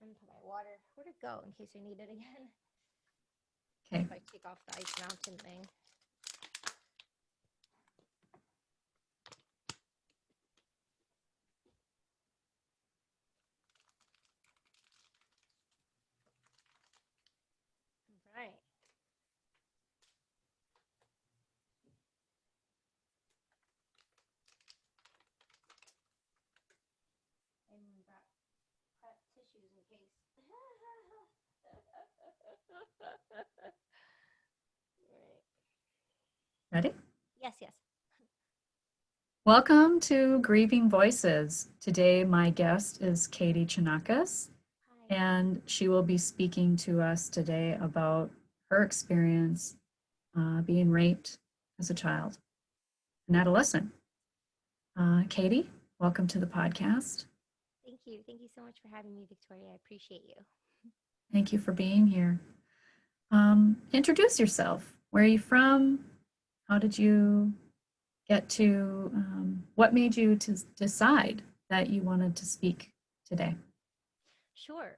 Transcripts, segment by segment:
And put my water. Where'd it go in case I need it again? Okay. If I take off the ice mountain thing. Right. I even brought prep tissues in case. Right. Ready? Yes, yes. Welcome to Grieving Voices. Today, my guest is Katie Chonacas, Hi. and she will be speaking to us today about her experience being raped as a child, an adolescent. Katie, welcome to the podcast. Thank you. Thank you so much for having me, Victoria. I appreciate you. Thank you for being here. Introduce yourself. Where are you from? How did you get to, what made you to decide that you wanted to speak today? Sure.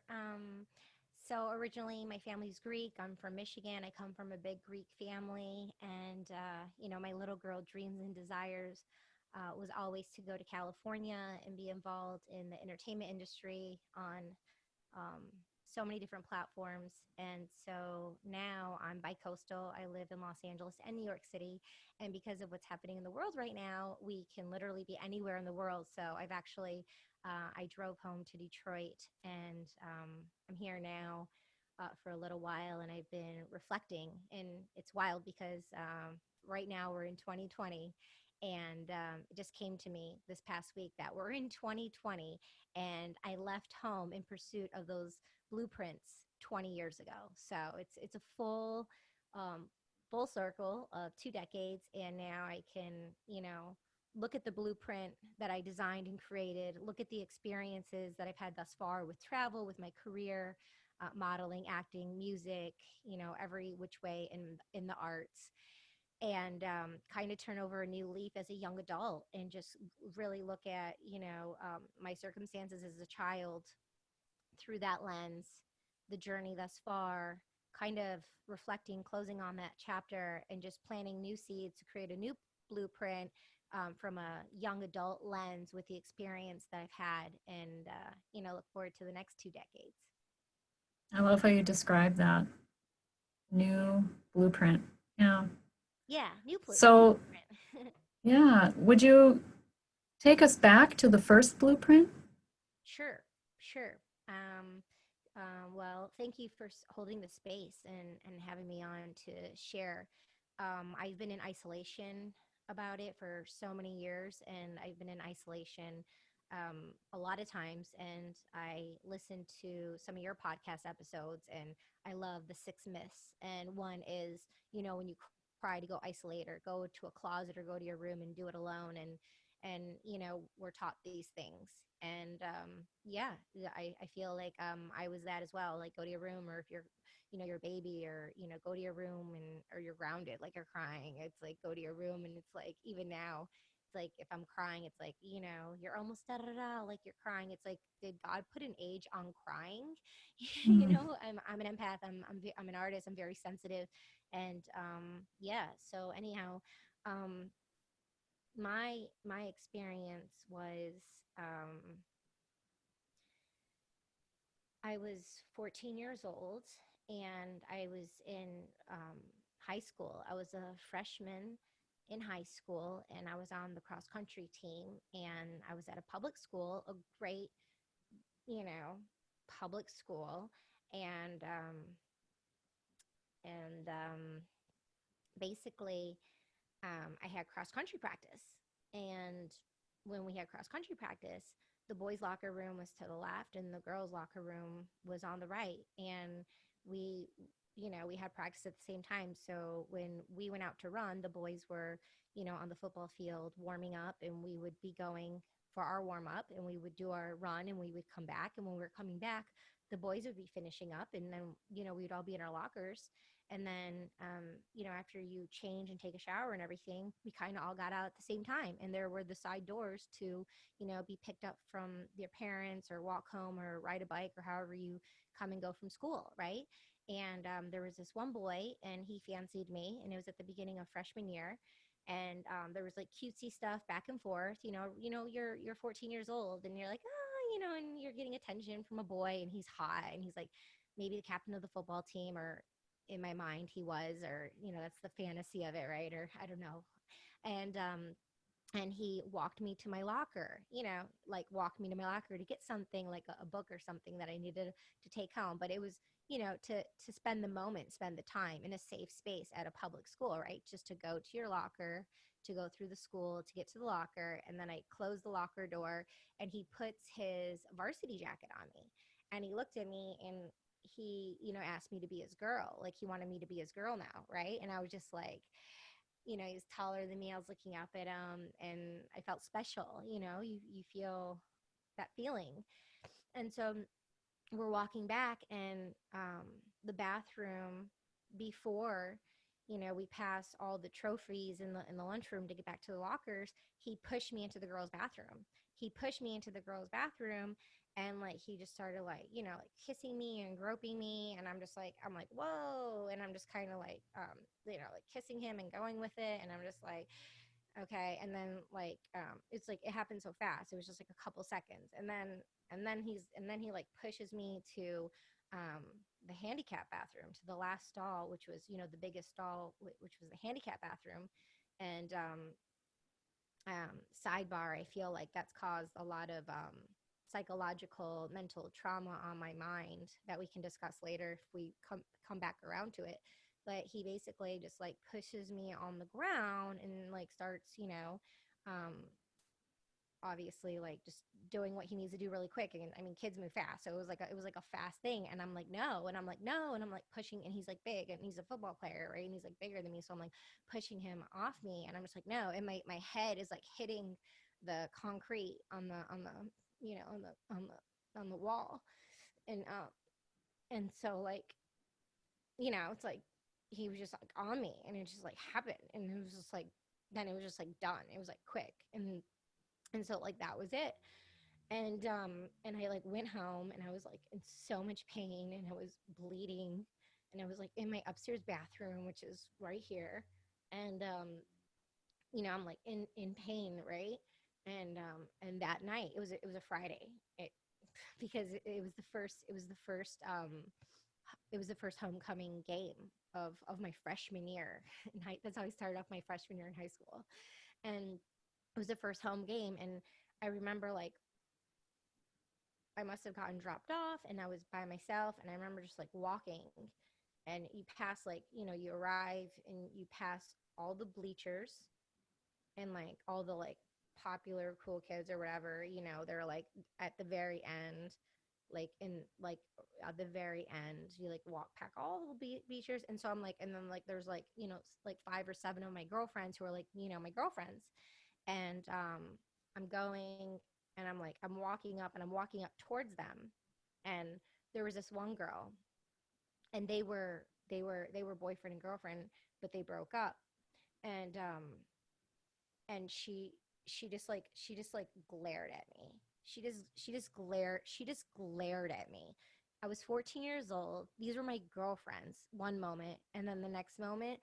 So originally my family's Greek. I'm from Michigan. I come from a big Greek family. And, my little girl dreams and desires was always to go to California and be involved in the entertainment industry on um, so many different platforms. And so now I'm bi-coastal. I live in Los Angeles and New York City. And because of what's happening in the world right now, we can literally be anywhere in the world. So I've actually, I drove home to Detroit and I'm here now for a little while. And I've been reflecting. And it's wild because right now we're in 2020. And it just came to me this past week that we're in 2020 and I left home in pursuit of those blueprints 20 years ago. So it's a full circle of 2 decades, and now I can look at the blueprint that I designed and created, look at the experiences that I've had thus far with travel, with my career, modeling, acting, music, every which way in the arts and kind of turn over a new leaf as a young adult and just really look at my circumstances as a child through that lens, the journey thus far, kind of reflecting, closing on that chapter, and just planting new seeds to create a new blueprint from a young adult lens with the experience that I've had, and look forward to the next 2 decades. I love how you describe that Thank you. new blueprint. Yeah. Yeah, new So, blueprint. yeah, would you take us back to the first blueprint? Sure, sure. Um, well, thank you for holding the space and having me on to share. I've been in isolation about it for so many years, and I've been in isolation a lot of times. And I listened to some of your podcast episodes, and I love the 6 myths. And one is, when you cry, to go isolate or go to a closet or go to your room and do it alone. And we're taught these things and yeah, I feel like I was that as well, like go to your room, or if you're your baby, or go to your room, and or you're grounded, like you're crying, it's like go to your room. And it's like even now it's like if I'm crying, it's like you're almost da da da, like you're crying. It's like, did God put an age on crying? Mm. I'm an empath. I'm an artist. I'm very sensitive. And yeah, so anyhow, um my experience was um, I was 14 years old and I was in high school. I was a freshman in high school and I was on the cross country team and I was at a public school, a great, you know, public school. And and basically I had cross country practice. And when we had cross country practice, the boys' locker room was to the left and the girls' locker room was on the right. And we, we had practice at the same time. So when we went out to run, the boys were, on the football field warming up, and we would be going for our warm up and we would do our run and we would come back. And when we were coming back, the boys would be finishing up, and then we'd all be in our lockers. And then after you change and take a shower and everything, we kind of all got out at the same time, and there were the side doors to be picked up from their parents, or walk home, or ride a bike, or however you come and go from school, right? And there was this one boy, and he fancied me, and it was at the beginning of freshman year. And there was like cutesy stuff back and forth. You're 14 years old, and you're like, and you're getting attention from a boy, and he's hot, and he's like maybe the captain of the football team, or in my mind he was, or that's the fantasy of it, right? Or I don't know. And he walked me to my locker, like walked me to my locker to get something like a book or something that I needed to take home. But it was, to spend the moment, spend the time in a safe space at a public school, right? Just to go to your locker, to go through the school, to get to the locker. And then I close the locker door, and he puts his varsity jacket on me. And he looked at me, and he, asked me to be his girl. Like, he wanted me to be his girl now, right? And I was just like, he was taller than me. I was looking up at him, and I felt special. You feel that feeling. And so we're walking back, and the bathroom, before we pass all the trophies in the lunchroom to get back to the lockers, he pushed me into the girls' bathroom. He pushed me into the girls' bathroom, and like he just started like like kissing me and groping me, and I'm like whoa, and I'm just kind of like like kissing him and going with it, and I'm just like okay. And then like it's like it happened so fast. It was just like a couple seconds, and then he like pushes me to um the handicap bathroom, to the last stall, which was the biggest stall, which was the handicap bathroom. And sidebar, I feel like that's caused a lot of psychological mental trauma on my mind that we can discuss later if we come back around to it. But he basically just like pushes me on the ground, and like starts um obviously like just doing what he needs to do really quick. And I mean, kids move fast, so it was like a fast thing. And I'm like no, and I'm like no, and I'm like pushing, and he's like big, and he's a football player, right? And he's like bigger than me, so I'm like pushing him off me, and I'm just like no, and my head is like hitting the concrete on the on the wall. And so like it's like he was just like on me, and it just like happened, and it was just like then it was just like done. It was like quick. And so like that was it. And I like went home, and I was like in so much pain, and I was bleeding, and I was like in my upstairs bathroom, which is right here. And I'm like in pain, right? And that night, it was a Friday. Because it was the first homecoming game of my freshman year. And that's how I started off my freshman year in high school. And it was the first home game, and I remember like I must have gotten dropped off, and I was by myself, and I remember just like walking, and you pass like you arrive, and you pass all the bleachers, and like all the like popular cool kids or whatever, they're like at the very end, like in like at the very end, you like walk back all the bleachers. And so I'm like, and then like there's like like 5 or 7 of my girlfriends who are like my girlfriends. And I'm going, and I'm walking up, and I'm walking up towards them. And there was this one girl, and they were boyfriend and girlfriend, but they broke up. And and she just like glared at me. She just glared at me. I was 14 years old. These were my girlfriends one moment, and then the next moment,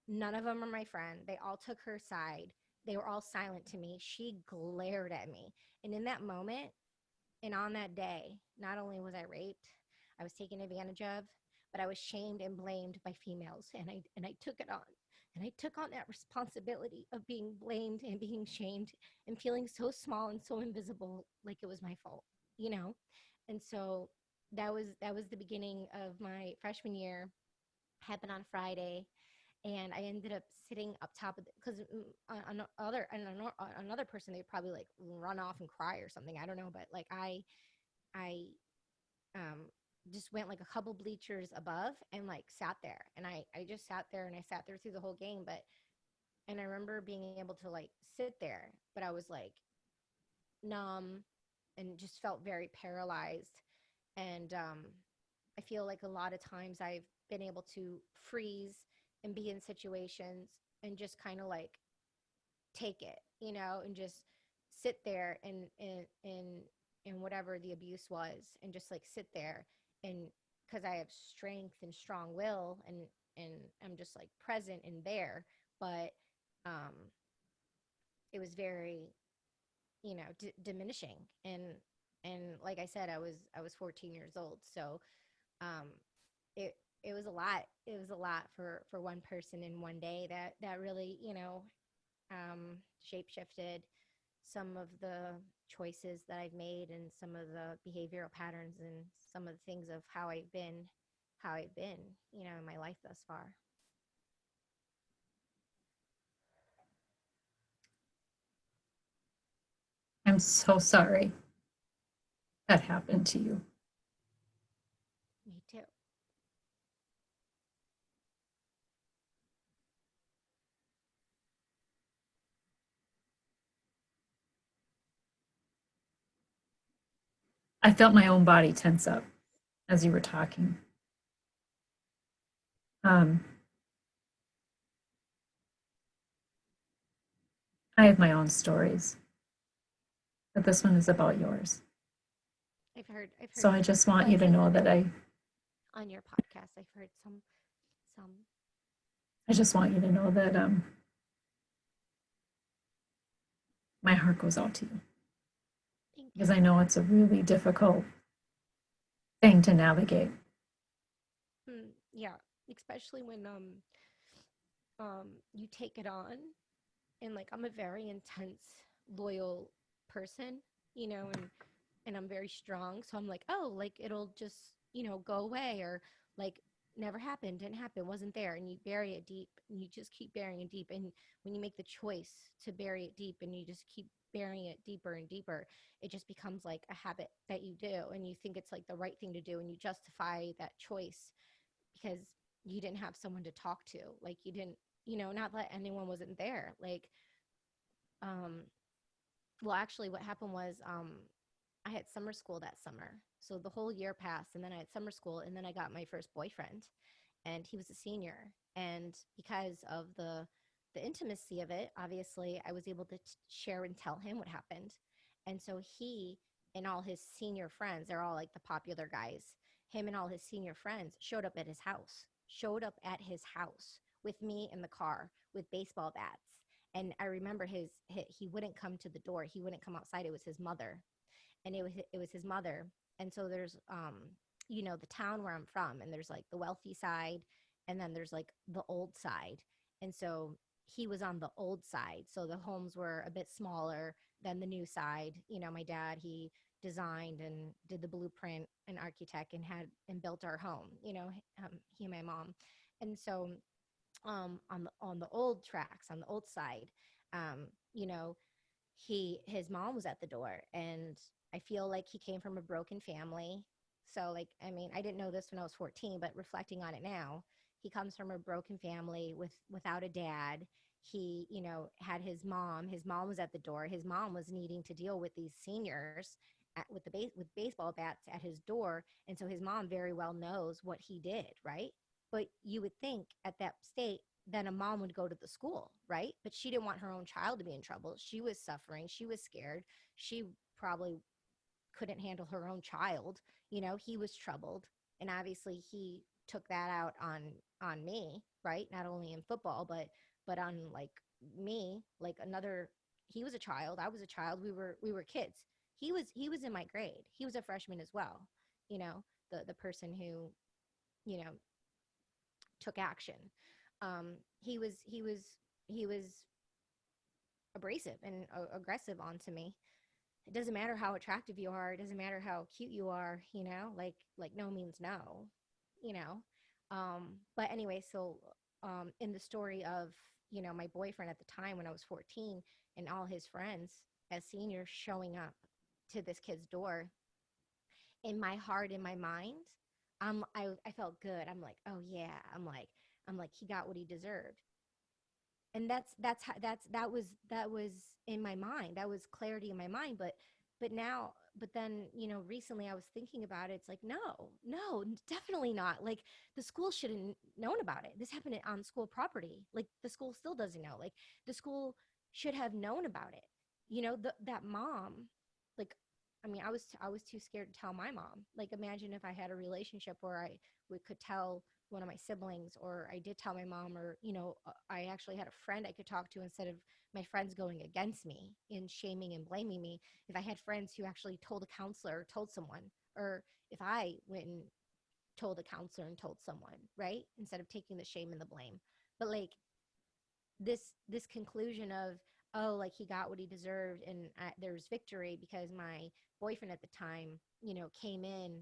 none of them are my friend. They all took her side. They were all silent to me. She glared at me. And in that moment, and on that day, not only was I raped, I was taken advantage of, but I was shamed and blamed by females. And I took it on. And I took on that responsibility of being blamed and being shamed and feeling so small and so invisible, like it was my fault, you know? And so that was the beginning of my freshman year. Happened on Friday, and I ended up sitting up top of because another person, they'd probably like run off and cry or something. I don't know, but like I um just went like a couple bleachers above, and like sat there, and I just sat there, and I sat there through the whole game. But and I remember being able to like sit there, but I was like numb, and just felt very paralyzed. And I feel like a lot of times I've been able to freeze and be in situations and just kind of like take it, and just sit there and whatever the abuse was, and just like sit there, and because I have strength and strong will, and I'm just like present and there. But um it was very, diminishing. And like I said, I was 14 years old. So um it it was a lot. It was a lot for one person in one day that really, shape shifted some of the choices that I've made, and some of the behavioral patterns, and some of the things of how I've been, in my life thus far. I'm so sorry that happened to you. Me too. I felt my own body tense up as you were talking. Um, I have my own stories, but this one is about yours. I've heard So I just want you to plenty know that on your podcast. I've heard some. I just want you to know that my heart goes out to you Thank because you. I know it's a really difficult thing to navigate. Yeah, especially when you take it on, and like I'm a very intense, loyal person, and I'm very strong. So I'm like, oh, like it'll just, go away, or like never happened, didn't happen, wasn't there. And you bury it deep, and you just keep burying it deep. And when you make the choice to bury it deep, and you just keep burying it deeper and deeper, it just becomes like a habit that you do. And you think it's like the right thing to do. And you justify that choice because you didn't have someone to talk to. Like you didn't, not that anyone wasn't there. Like, um, well, actually, what happened was I had summer school that summer. So the whole year passed, and then I had summer school, and then I got my first boyfriend, and he was a senior. And because of the intimacy of it, obviously, I was able to share and tell him what happened. And so he and all his senior friends, they're all like the popular guys. Him and all his senior friends showed up at his house. Showed up at his house with me in the car with baseball bats. And I remember he wouldn't come to the door. He wouldn't come outside. It was his mother, and it was his mother. And so there's the town where I'm from, and there's like the wealthy side, and then there's like the old side. And so he was on the old side, so the homes were a bit smaller than the new side. My dad, he designed and did the blueprint and architect and had and built our home, he and my mom. And so on the old tracks, on the old side, um you know his mom was at the door, and I feel like he came from a broken family. So like, I mean, I didn't know this when I was 14, but reflecting on it now, he comes from a broken family without a dad. He, had his mom was at the door. His mom was needing to deal with these seniors with baseball bats at his door, and so his mom very well knows what he did, right? But you would think at that state, then a mom would go to the school, right? But she didn't want her own child to be in trouble. She was suffering. She was scared. She probably couldn't handle her own child. He was troubled, and obviously he took that out on me, right? Not only in football, but on like me, like another. He was a child. I was a child. We were kids. He was in my grade. He was a freshman as well. The person who you know took action. He was abrasive and aggressive onto me. It doesn't matter how attractive you are. It doesn't matter how cute you are. Like no means no. You know. But anyway, so in the story of my boyfriend at the time when I was 14, and all his friends as seniors showing up to this kid's door, in my heart, in my mind, I felt good. I'm like, oh yeah. I'm like he got what he deserved. And that was in my mind. That was clarity in my mind. But now but then, recently I was thinking about it. It's like, no, no, definitely not. Like, the school should have known about it. This happened on school property. Like, the school still doesn't know. Like, the school should have known about it. That mom, like, I mean, I was too scared to tell my mom. Like, imagine if I had a relationship where we could tell one of my siblings, or I did tell my mom, or I actually had a friend I could talk to instead of my friends going against me and shaming and blaming me. If I had friends who actually told a counselor, told someone, or if I went and told a counselor and told someone, right? Instead of taking the shame and the blame. But like, this conclusion of, oh, like, he got what he deserved, and there was victory because my boyfriend at the time, came in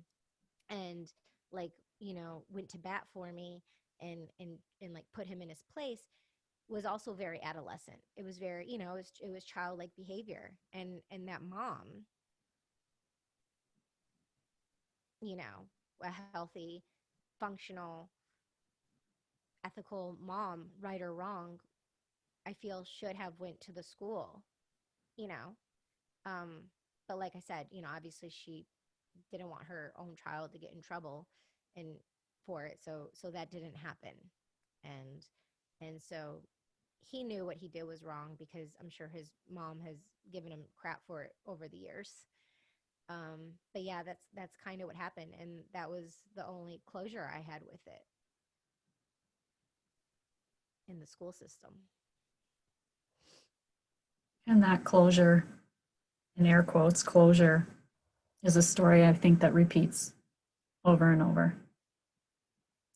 and, like, went to bat for me, and like put him in his place, was also very adolescent. It was very, it was childlike behavior. And that mom, a healthy, functional, ethical mom, right or wrong, I feel should have went to the school, you know. Um, but like I said, obviously she didn't want her own child to get in trouble and for it, so that didn't happen. And so he knew what he did was wrong, because I'm sure his mom has given him crap for it over the years. But yeah, that's kind of what happened, and that was the only closure I had with it in the school system. And that closure, in air quotes, closure, is a story I think that repeats over and over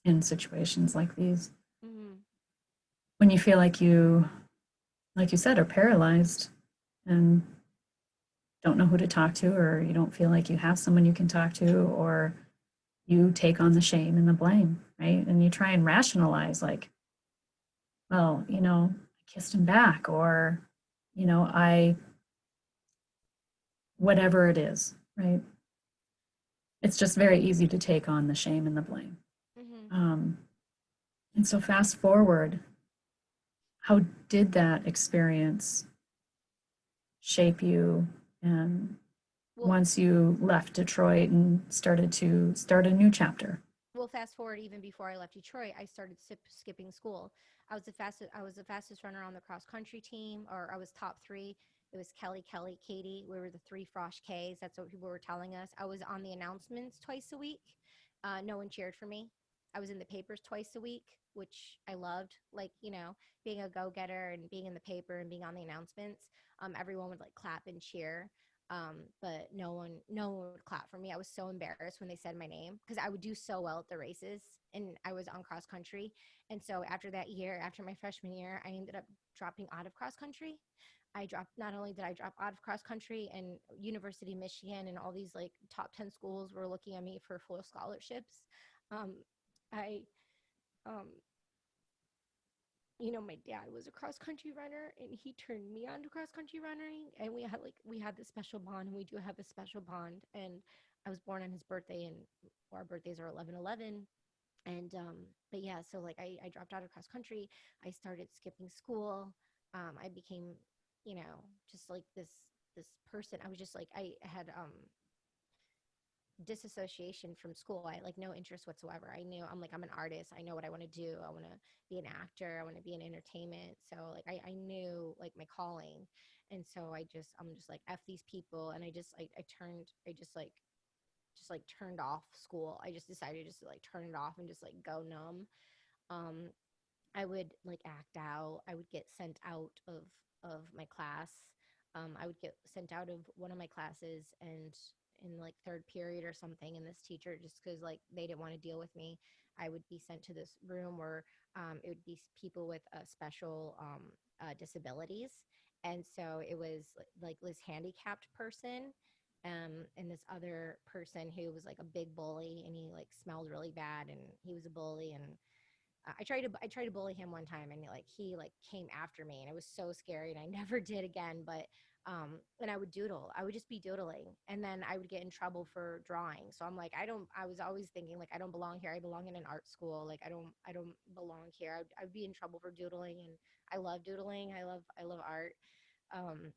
in situations like these. Mm-hmm. When you feel like you said, are paralyzed and don't know who to talk to, or you don't feel like you have someone you can talk to, or you take on the shame and the blame, right? And you try and rationalize, like, well, I kissed him back, or, I, whatever it is, right? It's just very easy to take on the shame and the blame. Mm-hmm. Um, and so, fast forward, how did that experience shape you? And Well, once you left Detroit and started to start a new chapter? well, fast forward, even before I left Detroit, I started skipping school. I was the fastest runner on the cross country team, or I was top three. It was Kelly, Kelly, Katie. We were the three Frosh Ks. That's what people were telling us. I was on the announcements twice a week. No one cheered for me. I was in the papers twice a week, which I loved. Like, being a go getter and being in the paper and being on the announcements. Everyone would like clap and cheer. But no one would clap for me. I was so embarrassed when they said my name, because I would do so well at the races, and I was on cross country. And so after that year, after my freshman year, I ended up dropping out of cross country. Not only did I drop out of cross country, and University of Michigan and all these like top 10 schools were looking at me for full scholarships. Um, I, um, my dad was a cross country runner, and he turned me on to cross country running, and we had this special bond, and we do have a special bond. And I was born on his birthday, and our birthdays are 11/11. And but yeah, so like I dropped out of cross country. I started skipping school. I became, just like this person. I was just like, I had disassociation from school. I like no interest whatsoever. I knew, I'm like, I'm an artist. I know what I want to do. I want to be an actor. I want to be in entertainment. So like I knew like my calling. And so I'm just like, F these people. And I just turned off school. I just decided just to like turn it off and just like go numb. Um, I would like act out. I would get sent out of my class. I would get sent out of one of my classes, and in like third period or something, and this teacher, just because like they didn't want to deal with me, I would be sent to this room where it would be people with special disabilities. And so it was like this handicapped person, and this other person who was like a big bully, and he like smelled really bad, and he was a bully. And I tried to bully him one time, and he like came after me, and it was so scary, and I never did again. But and I would doodle. I would just be doodling, and then I would get in trouble for drawing. So I'm like, I was always thinking like, I don't belong here. I belong in an art school. Like I don't belong here. I'd be in trouble for doodling, and I love doodling. I love art. Um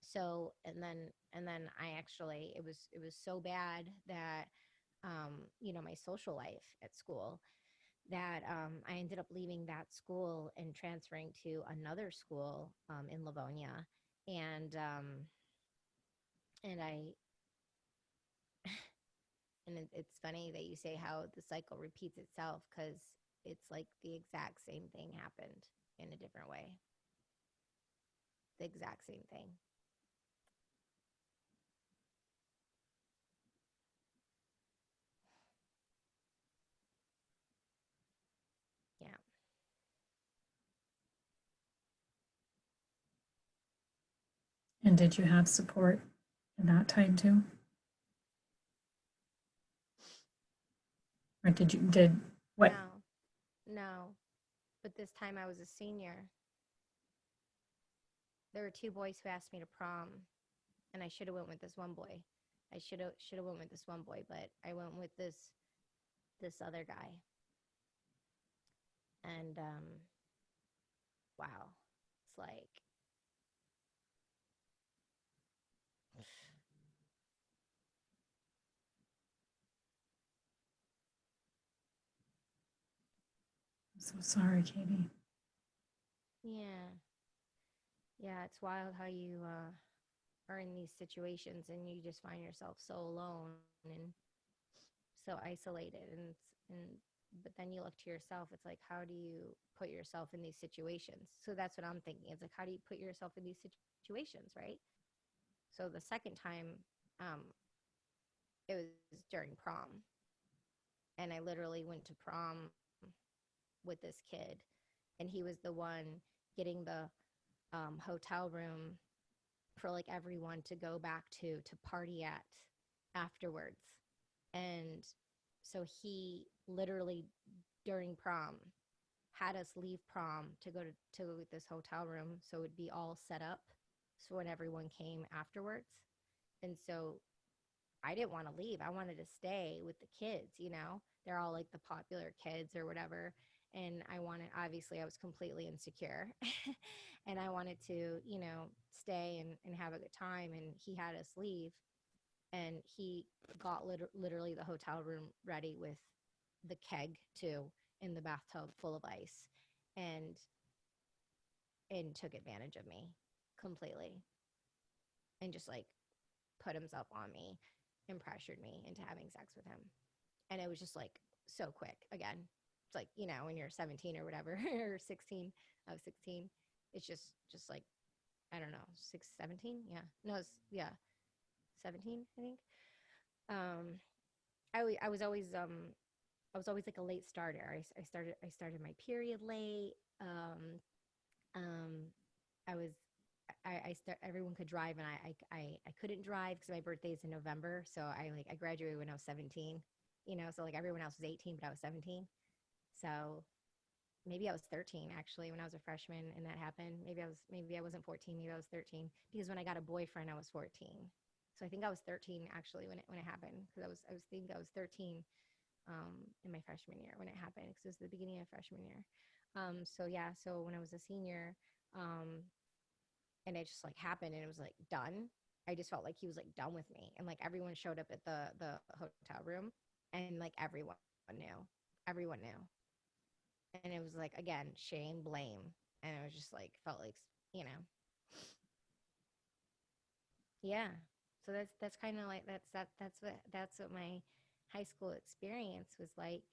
So and then I actually, it was so bad that my social life at school, that I ended up leaving that school and transferring to another school in Livonia. And and I and it's funny that you say how the cycle repeats itself, because it's like the exact same thing happened in a different way. The exact same thing. Yeah. And did you have support in that time too? Or did what? No, no. But this time I was a senior. There were two boys who asked me to prom, and I should have went with this one boy. I should have went with this one boy, but I went with this other guy. And wow, it's like, I'm so sorry, Katie. yeah, yeah. It's wild how you are in these situations and you just find yourself so alone and so isolated, and but then you look to yourself. It's like, how do you put yourself in these situations? So that's what I'm thinking. It's like, how do you put yourself in these situations, right? So the second time, um, it was during prom, and I literally went to prom with this kid, and he was the one getting the hotel room for like everyone to go back to party at afterwards. And so he literally, during prom, had us leave prom to this hotel room so it would be all set up so when everyone came afterwards. And so I didn't want to leave. I wanted to stay with the kids. They're all like the popular kids or whatever. And I wanted, obviously, I was completely insecure. And I wanted to, stay and have a good time. And he had us leave. And he got literally the hotel room ready with the keg, too, in the bathtub full of ice. And and took advantage of me completely, and just like put himself on me and pressured me into having sex with him. And it was just like so quick. Again, it's like, when you're 17 or whatever, or 16, I was 16. It's just like, I don't know, 17. Yeah, no, it's, yeah, 17, I think. um I was always like a late starter. I started my period late. Um I was I start Everyone could drive, and I couldn't drive because my birthday's in November. So I graduated when I was 17. So like everyone else was 18, but I was 17. So maybe I was 13 actually when I was a freshman and that happened. Maybe I wasn't 14, maybe I was 13, because when I got a boyfriend I was 14. So I think I was 13 actually when it happened, because I think I was 13 in my freshman year when it happened, because it was the beginning of freshman year. So yeah, so when I was a senior, um, and it just like happened and it was like done. I just felt like he was like done with me, and like everyone showed up at the hotel room, and like everyone knew, and it was like, again, shame, blame, and it was just like felt like, you know, yeah. So that's kind of like that's what my high school experience was like,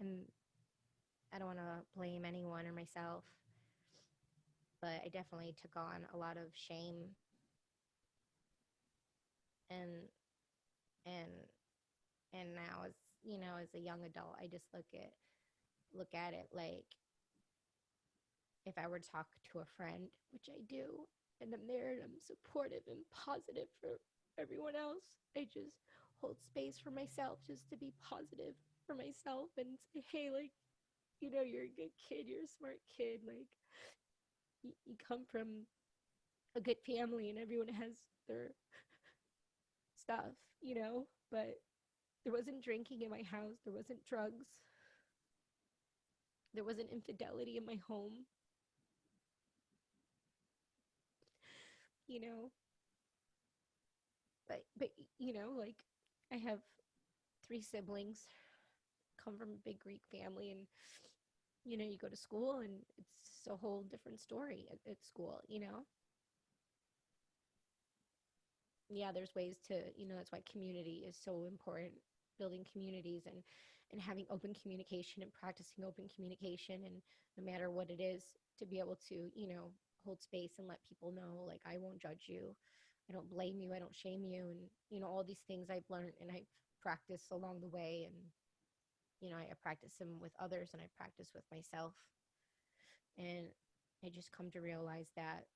and I don't want to blame anyone or myself, but I definitely took on a lot of shame, and and and now, as a young adult, I just look at it like, if I were to talk to a friend, which I do, and I'm there and I'm supportive and positive for everyone else, I just hold space for myself just to be positive for myself and say, hey, like, you're a good kid, you're a smart kid, like, you come from a good family and everyone has their stuff, but there wasn't drinking in my house, there wasn't drugs, there wasn't infidelity in my home. you know, but like I have three siblings, come from a big Greek family, and you go to school and it's a whole different story at school. Yeah, there's ways to, that's why community is so important, building communities and having open communication and practicing open communication, and no matter what it is, to be able to, hold space and let people know, like, I won't judge you, I don't blame you, I don't shame you, and all these things I've learned and I've practiced along the way, and I practice them with others and I practice with myself, and I just come to realize that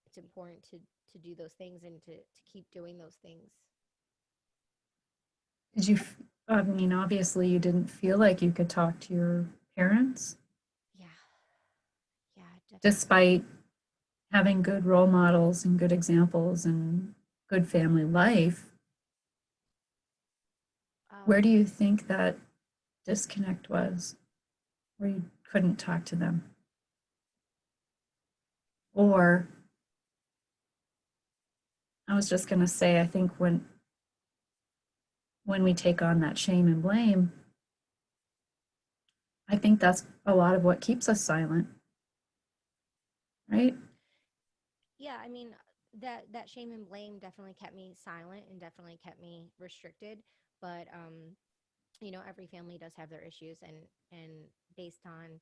it's important to do those things and to keep doing those things. Did you, I mean, obviously you didn't feel like you could talk to your parents Yeah, yeah, definitely. despite having good role models and good examples and good family life. Where do Um, you think that disconnect was, where you couldn't talk to them? Or I was just going to say, I think when we take on that shame and blame, I think that's a lot of what keeps us silent, right? yeah, I mean, that shame and blame definitely kept me silent and definitely kept me restricted. But every family does have their issues, and based on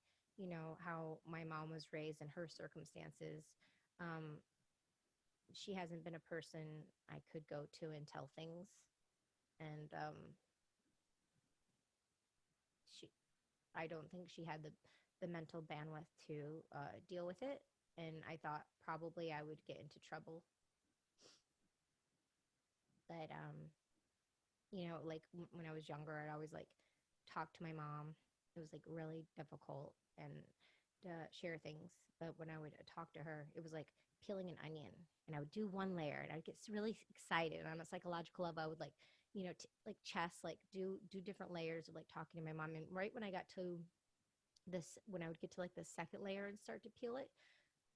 how my mom was raised and her circumstances, um, she hasn't been a person I could go to and tell things, and she I don't think she had the mental bandwidth to deal with it. And I thought probably I would get into trouble. But, like when I was younger, I'd always like talk to my mom. It was like really difficult and to share things. But when I would talk to her, it was like peeling an onion. And I would do one layer and I'd get really excited. On a psychological level, I would like, like chess, like do different layers of like talking to my mom. And right when I got to this, when I would get to like the second layer and start to peel it,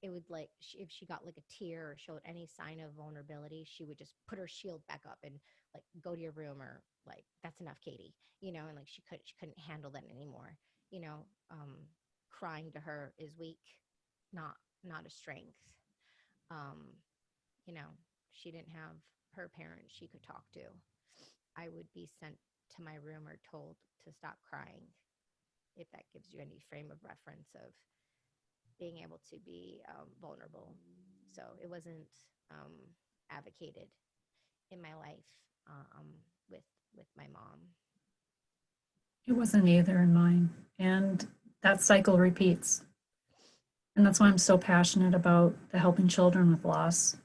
it would like if she got like a tear or showed any sign of vulnerability, she would just put her shield back up and like go to your room, or like, that's enough, Katie, and like she couldn't handle that anymore. you know um Crying to her is weak, not not a strength. um you know she didn't have her parents she could talk to. I would be sent to my room or told to stop crying, if that gives you any frame of reference of being able to be vulnerable. So it wasn't um, advocated in my life, um, with with my mom. It wasn't either in mine. And that cycle repeats. And that's why I'm so passionate about the Helping Children with Loss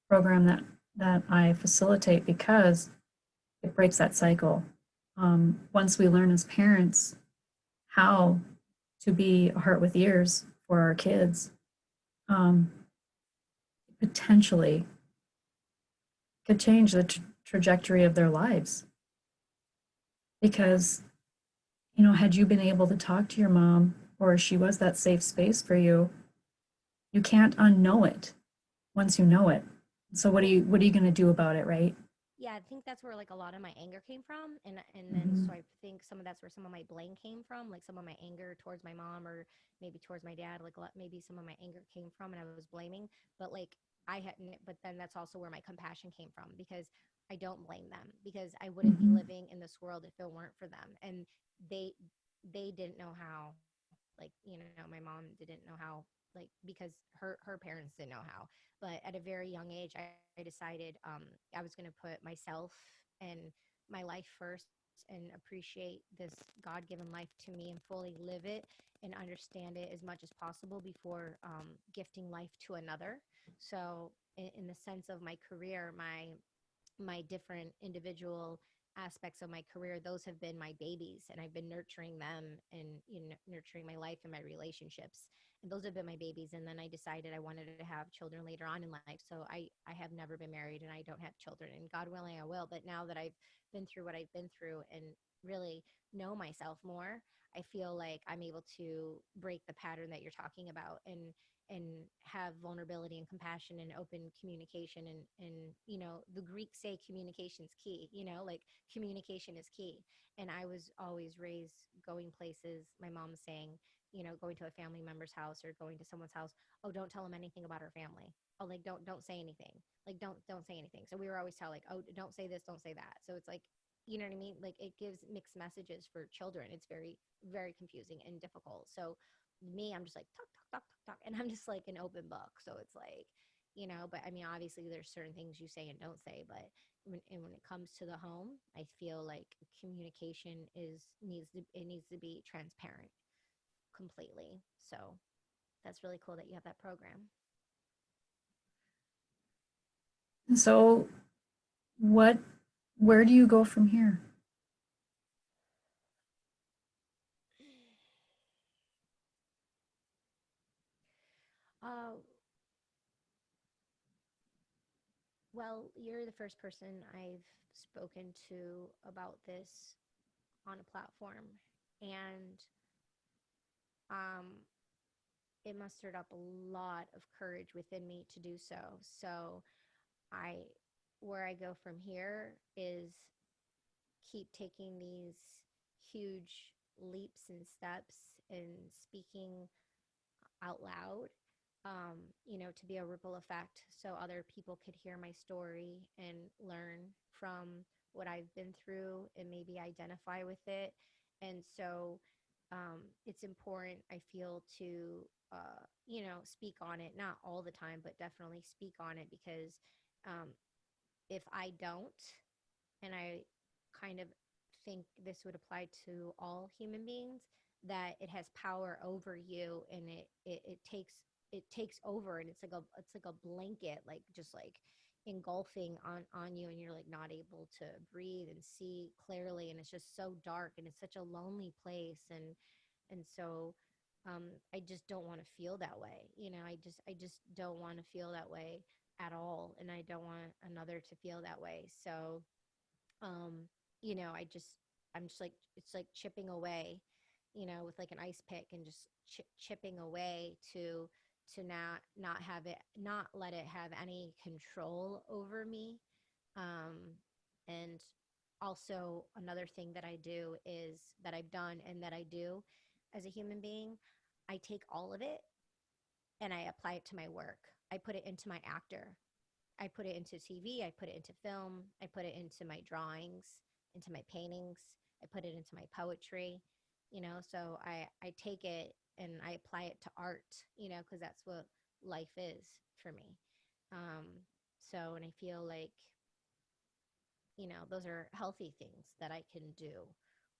program that I facilitate, because it breaks that cycle. Once we learn as parents how to be a heart with ears for our kids, um, potentially could change the trajectory of their lives. Yeah, Because, had you been able to talk to your mom, or she was that safe space for you, you can't unknow it once you know it. So what are you going to do about it, right? yeah, I think that's where like a lot of my anger came from, and then Mm-hmm. so I think some of that's where some of my blame came from, like some of my anger towards my mom or maybe towards my dad, like maybe some of my anger came from, and I was blaming. But like I hadn't, but then that's also where my compassion came from, because I don't blame them, because I wouldn't be Mm-hmm. living in this world if it weren't for them. And they they didn't know how, like, my mom didn't know how, like, because her parents didn't know how. But at a very young age, I decided, I was going to put myself and my life first and appreciate this God-given life to me and fully live it and understand it as much as possible before gifting life to another. So in the sense of my career, my different individual aspects of my career, those have been my babies, and I've been nurturing them and, nurturing my life and my relationships, and those have been my babies. And then I decided I wanted to have children later on in life, so I have never been married and I don't have children, and God willing I will. But now that I've been through what I've been through and really know myself more, I feel like I'm able to break the pattern that you're talking about. and have vulnerability and compassion and open communication. And the Greeks say communication's key, like communication is key. And I was always raised going places, my mom saying, going to a family member's house or going to someone's house, oh, don't tell them anything about our family. Oh, like don't say anything. Like don't say anything. So we were always taught, like, oh, don't say this, don't say that. So it's like, you know what I mean? Like, it gives mixed messages for children. It's very, very confusing and difficult. So me, I'm just like talk, talk, talk, talk, talk, and I'm just like an open book. So it's like, but I mean, obviously there's certain things you say and don't say, but when it comes to the home, I feel like communication needs to be transparent completely. So that's really cool that you have that program. So, what, where do you go from here? Uh, well, you're the first person I've spoken to about this on a platform, and um, it mustered up a lot of courage within me to do so. So I, where I go from here is keep taking these huge leaps and steps and speaking out loud, to be a ripple effect so other people could hear my story and learn from what I've been through and maybe identify with it. And so it's important, I feel, to, speak on it, not all the time, but definitely speak on it because um, if I don't, and I kind of think this would apply to all human beings, that it has power over you, and it takes over, and it's like a blanket, like just like engulfing on you, and you're like not able to breathe and see clearly, and it's just so dark, and it's such a lonely place. And so I just don't want to feel that way. I just don't want to feel that way at all, and I don't want another to feel that way. So um I'm just like, it's like chipping away, with like an ice pick, and just chipping away to not have it, not let it have any control over me. um and also, another thing that I do is, that I've done and that I do as a human being, I take all of it and I apply it to my work. I put it into my actor. I put it into TV, I put it into film, I put it into my drawings, into my paintings, I put it into my poetry, so I take it and I apply it to art, because that's what life is for me. Um, so, and I feel like, those are healthy things that I can do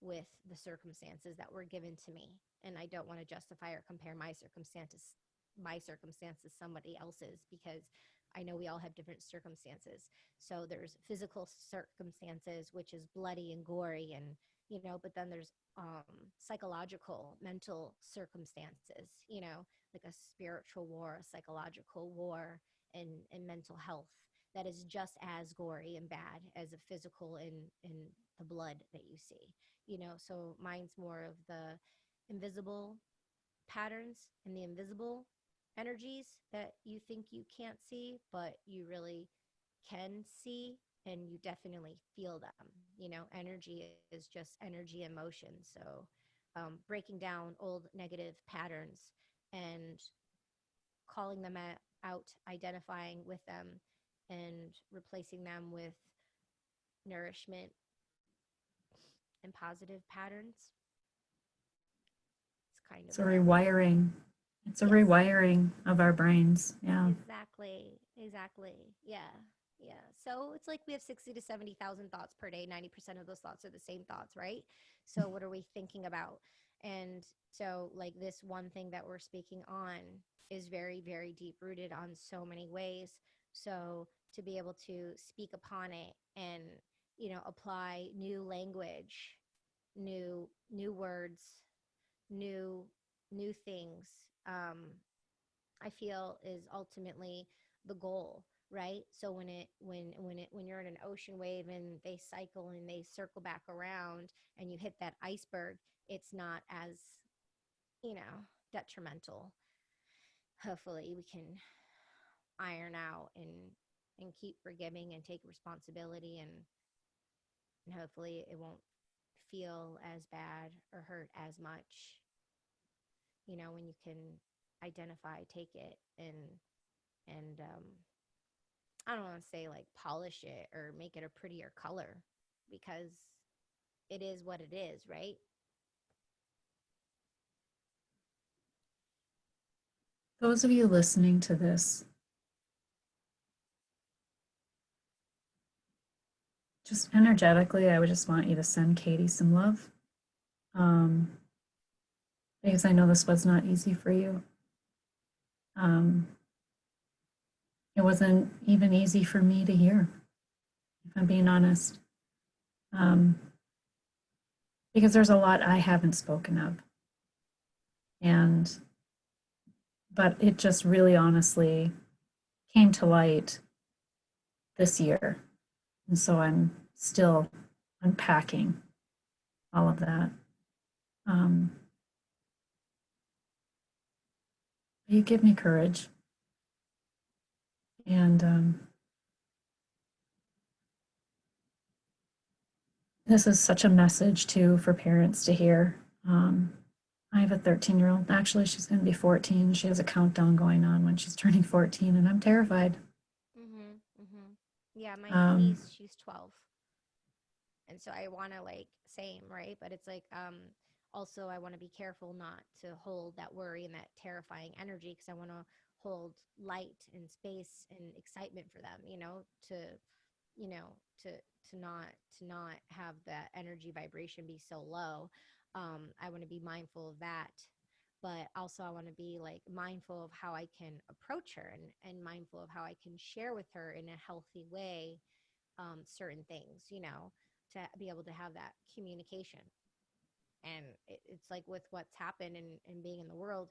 with the circumstances that were given to me. And I don't want to justify or compare my circumstances somebody else's, because I know we all have different circumstances. So there's physical circumstances, which is bloody and gory, and but then there's psychological, mental circumstances, like a spiritual war, a psychological war, and mental health that is just as gory and bad as a physical in the blood that you see. So mine's more of the invisible patterns and the invisible energies that you think you can't see, but you really can see, and you definitely feel them. Energy is just energy and motion. So breaking down old negative patterns and calling them out, identifying with them, and replacing them with nourishment and positive patterns. It's kind It's of a a, rewiring. It's a yes. rewiring of our brains. Yeah. Exactly. Exactly. Yeah. Yeah. So it's like we have 60 to 70,000 thoughts per day. 90% of those thoughts are the same thoughts, right? So what are we thinking about? And so, like, this one thing that we're speaking on is very, very deep rooted on so many ways. So to be able to speak upon it and, apply new language, new words, new new things, I feel is ultimately the goal, right? So when you're in an ocean wave and they cycle and they circle back around and you hit that iceberg, it's not as, detrimental. hopefully we can iron out and keep forgiving and take responsibility, and hopefully it won't feel as bad or hurt as much, when you can identify, take it, and I don't want to say like polish it or make it a prettier color, because it is what it is, right? Those of you listening to this, just energetically, I would just want you to send Katie some love. Um, because I know this was not easy for you. Um, it wasn't even easy for me to hear, if I'm being honest. Um, because there's a lot I haven't spoken of. But it just really honestly came to light this year. And so I'm still unpacking all of that. You give me courage. And this is such a message, too, for parents to hear. I have a 13-year-old. Actually, she's going to be 14. She has a countdown going on when she's turning 14, and I'm terrified. Yeah, my Um, niece, she's 12. And so I want to, like, same, right? But it's like, also I want to be careful not to hold that worry and that terrifying energy, because I want to hold light and space and excitement for them, to you know to not have that energy vibration be so low. I want to be mindful of that, but also I want to be like mindful of how I can approach her, and mindful of how I can share with her in a healthy way, certain things, to be able to have that communication. And it's like with what's happened and being in the world,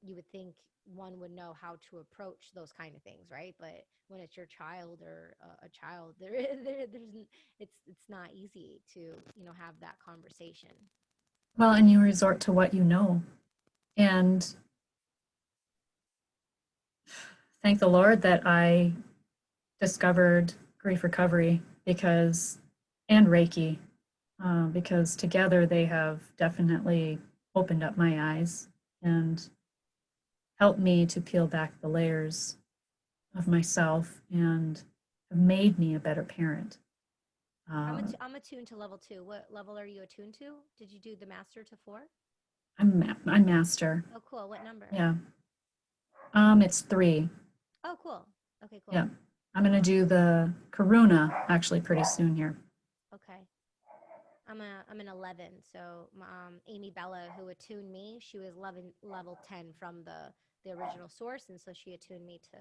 you would think one would know how to approach those kind of things, right? But when it's your child or a child, it's not easy to have that conversation. well, and you resort to what you know. And thank the Lord that I discovered grief recovery and Reiki, because together they have definitely opened up my eyes and helped me to peel back the layers of myself and have made me a better parent. Uh, I'm attuned to level 2. What level are you attuned to? Did you do the master to 4? I'm master. Oh, cool. What number? Yeah. It's 3. Oh, cool. Okay, cool. Yeah. I'm gonna do the Karuna actually pretty soon here. Okay. I'm an 11. So Amy Bella, who attuned me, she was level 10 from the original source, and so she attuned me to.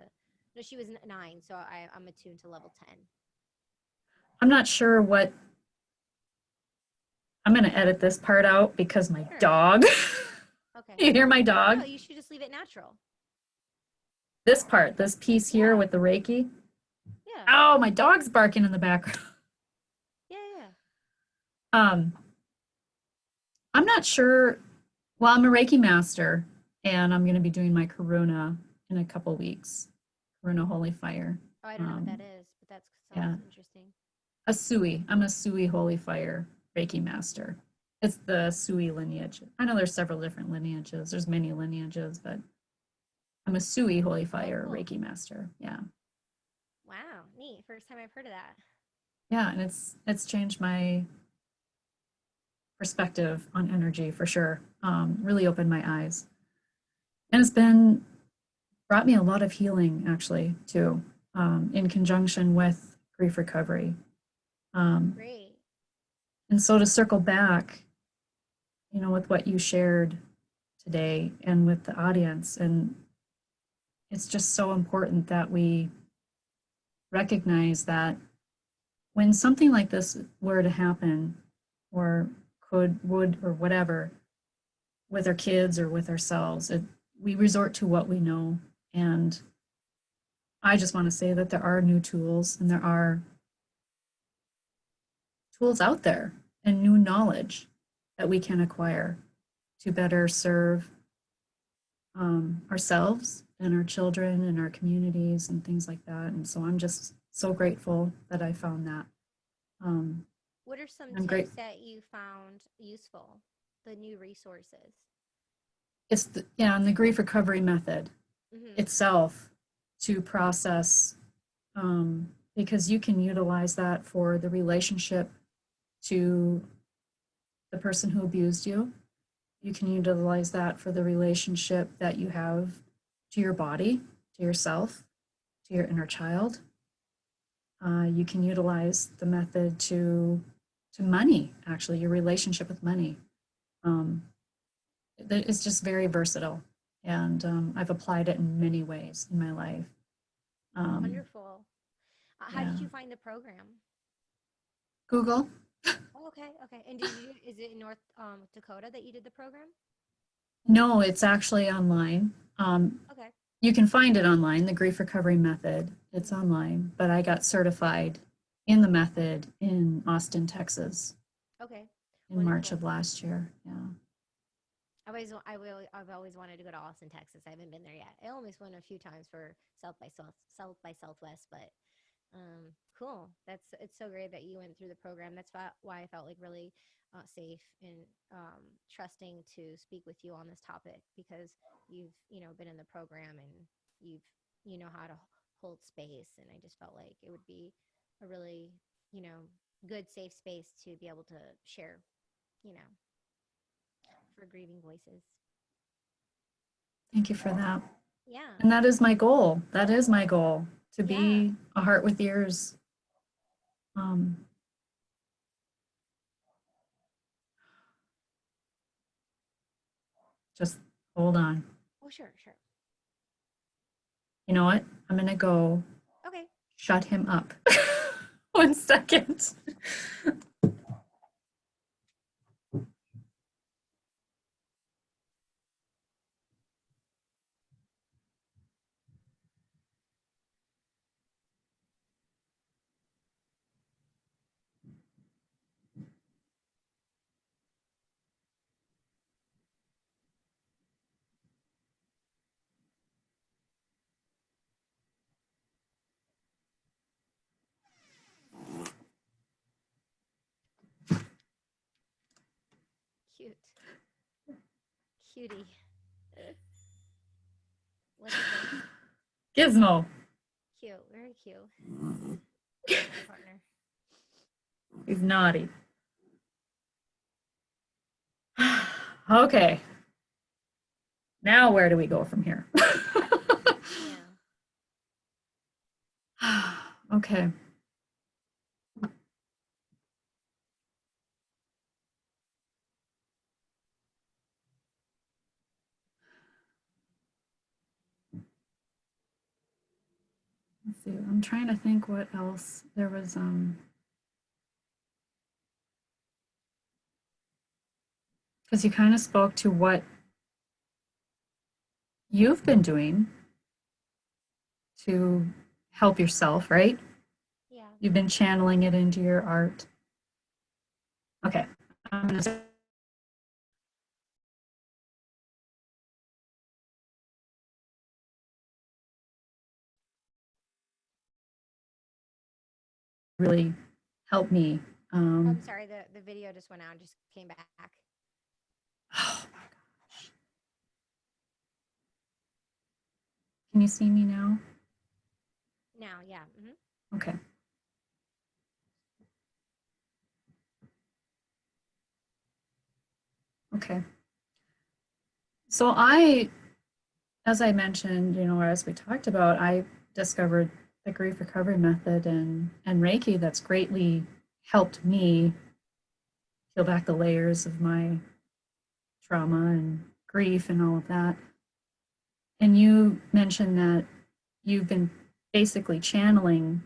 No, she was 9, so I'm attuned to level 10. I'm not sure what I'm gonna edit this part out because my Sure. dog. Okay. You hear my No, dog? you should just leave it natural. This part, this piece here Yeah. with the Reiki. Yeah. Oh, my dog's barking in the background. Yeah. Yeah. Um, I'm not sure. Well, I'm a Reiki master, and I'm going to be doing my Karuna in a couple weeks. Karuna Holy Fire. Oh, I don't know what that is, but that sounds Yeah, interesting. a Sui. I'm a Sui Holy Fire Reiki master. It's the Sui lineage. I know there's several different lineages. There's many lineages, but I'm a Sui Holy Oh, Fire cool. Reiki master. Yeah, Wow, neat. First time I've heard of that. yeah, and it's changed my perspective on energy for sure. Really opened my eyes, and it's been brought me a lot of healing actually too, in conjunction with grief recovery. Um, Great. and so to circle back, with what you shared today and with the audience, and it's just so important that we recognize that when something like this were to happen, or would, or whatever, with our kids or with ourselves, we resort to what we know. And I just want to say that there are new tools, and there are tools out there and new knowledge that we can acquire to better serve ourselves and our children and our communities and things like that. And so I'm just so grateful that I found that. Um, What are some I'm great. tips that you found useful? The new resources. It's the, yeah, and the grief recovery method Mm-hmm. itself to process, because you can utilize that for the relationship to the person who abused you. You can utilize that for the relationship that you have to your body, to yourself, to your inner child. You can utilize the method to money, actually, your relationship with money. Um, it's just very versatile, and I've applied it in many ways in my life. Um, Wonderful. How yeah, did you find the program? Google. Oh, okay, okay. And did you? Is it in North Dakota that you did the program? No, it's actually online. Okay. You can find it online, the grief recovery method. It's Hmm. online, but I got certified in the method in Austin, Texas Okay. in March Wonderful. of last year. Yeah. I've always wanted to go to Austin, Texas. I haven't been there yet. I almost went a few times for South by Southwest, but cool. It's so great that you went through the program. That's why I felt like really safe and trusting to speak with you on this topic because you've been in the program and you've how to hold space, and I just felt like it would be a really you know good safe space to be able to share you know for grieving voices. Thank you for that. Yeah, And that is my goal. That is my goal to yeah. be a heart with ears. Um, just hold on. Oh, sure, sure. You know what? I'm going to go Okay. shut him up. 1 second. Cute, cutie. What's his name? Gizmo. Cute, very cute. I love my partner. He's naughty. Okay. Now where do we go from here? Yeah. Okay. Let's see. I'm trying to think what else there was. Because you kind of spoke to what you've been doing to help yourself, right? Yeah. You've been channeling it into your art. Okay. I'm going to really help me. I'm sorry, the video just went out and just came back. Oh, can you see me now? Now, yeah. Okay. Okay. So as I mentioned, or as we talked about, I discovered the grief recovery method and Reiki that's greatly helped me peel back the layers of my trauma and grief and all of that. And you mentioned that you've been basically channeling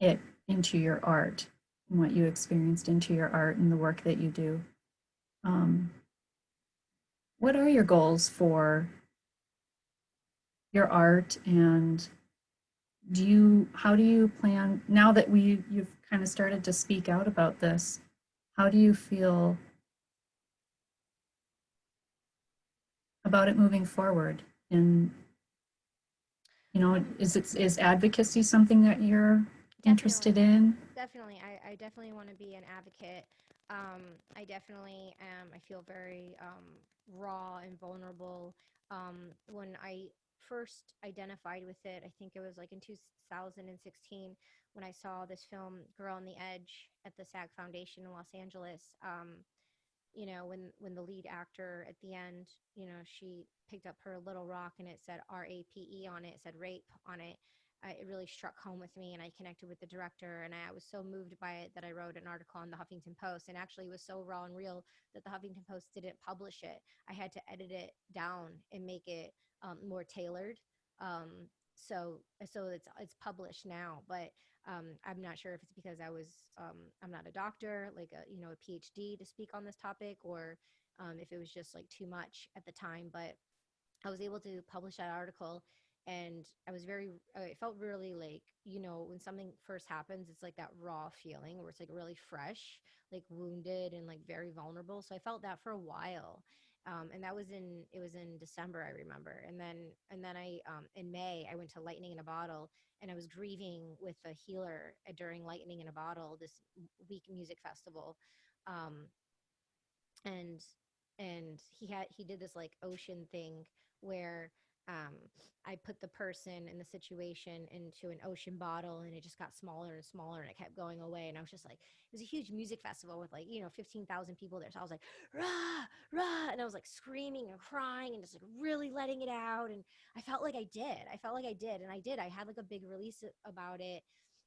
it into your art and what you experienced into your art and the work that you do. Um, what are your goals for your art, and how do you plan now that you've kind of started to speak out about this? How do you feel about it moving forward And is advocacy something that you're interested Definitely. in? Definitely. I definitely want to be an advocate. I definitely am. I feel very raw and vulnerable. When I first identified with it, I think it was like in 2016 when I saw this film, Girl on the Edge, at the SAG Foundation in Los Angeles. When the lead actor at the end, she picked up her little rock and it said RAPE on it, it said rape on it. It really struck home with me, and I connected with the director, and I was so moved by it that I wrote an article on the Huffington Post, and actually it was so raw and real that the Huffington Post didn't publish it. I had to edit it down and make it more tailored. um, so it's published now, but I'm not sure if it's because I'm not a doctor, like a PhD to speak on this topic, or if it was just like too much at the time. But I was able to publish that article, and it felt really like, when something first happens, it's like that raw feeling where it's like really fresh, like wounded and like very vulnerable. So I felt that for a while. And it was in December, I remember. And then in May, I went to Lightning in a Bottle, and I was grieving with a healer during Lightning in a Bottle, this week music festival. Um, and he did this like ocean thing where um I put the person in the situation into an ocean bottle, and it just got smaller and smaller, and it kept going away, and I was just like, it was a huge music festival with like 15,000 people there, so I was like, rah rah, and I was like screaming and crying and just like really letting it out. And I felt like I did, and I had like a big release about it.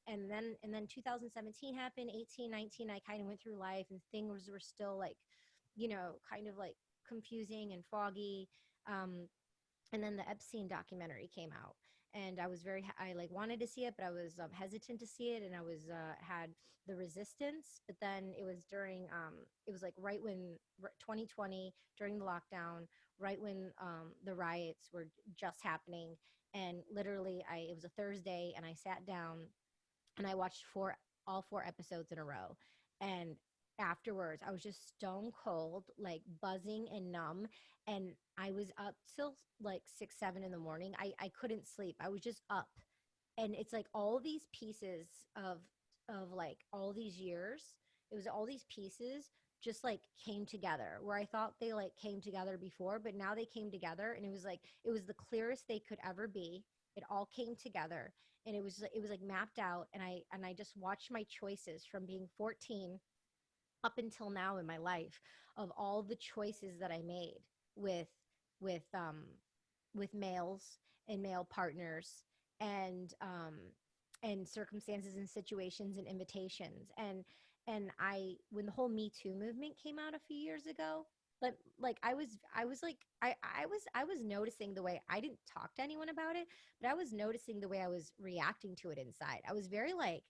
And then 2017 happened, 18, 19, I kind of went through life, and things were still like, kind of like confusing and foggy. Um, and then the Epstein documentary came out, and I like wanted to see it, but I was hesitant to see it, and I was had the resistance. But then it was like right when 2020, during the lockdown, right when the riots were just happening, and literally it was a Thursday, and I sat down and I watched all four episodes in a row. And afterwards, I was just stone cold, like buzzing and numb. And I was up till like 6, 7 in the morning. I couldn't sleep. I was just up. And it's like all these pieces of like all these years. It was all these pieces just like came together, where I thought they like came together before, but now they came together, and it was the clearest they could ever be. It all came together, and it was like mapped out, and I just watched my choices from being 14 up until now in my life, of all the choices that I made with with um with males and male partners, and circumstances and situations and invitations. And I when the whole Me Too movement came out a few years ago, like I was noticing the way, I didn't talk to anyone about it, but I was noticing the way I was reacting to it inside. I was very like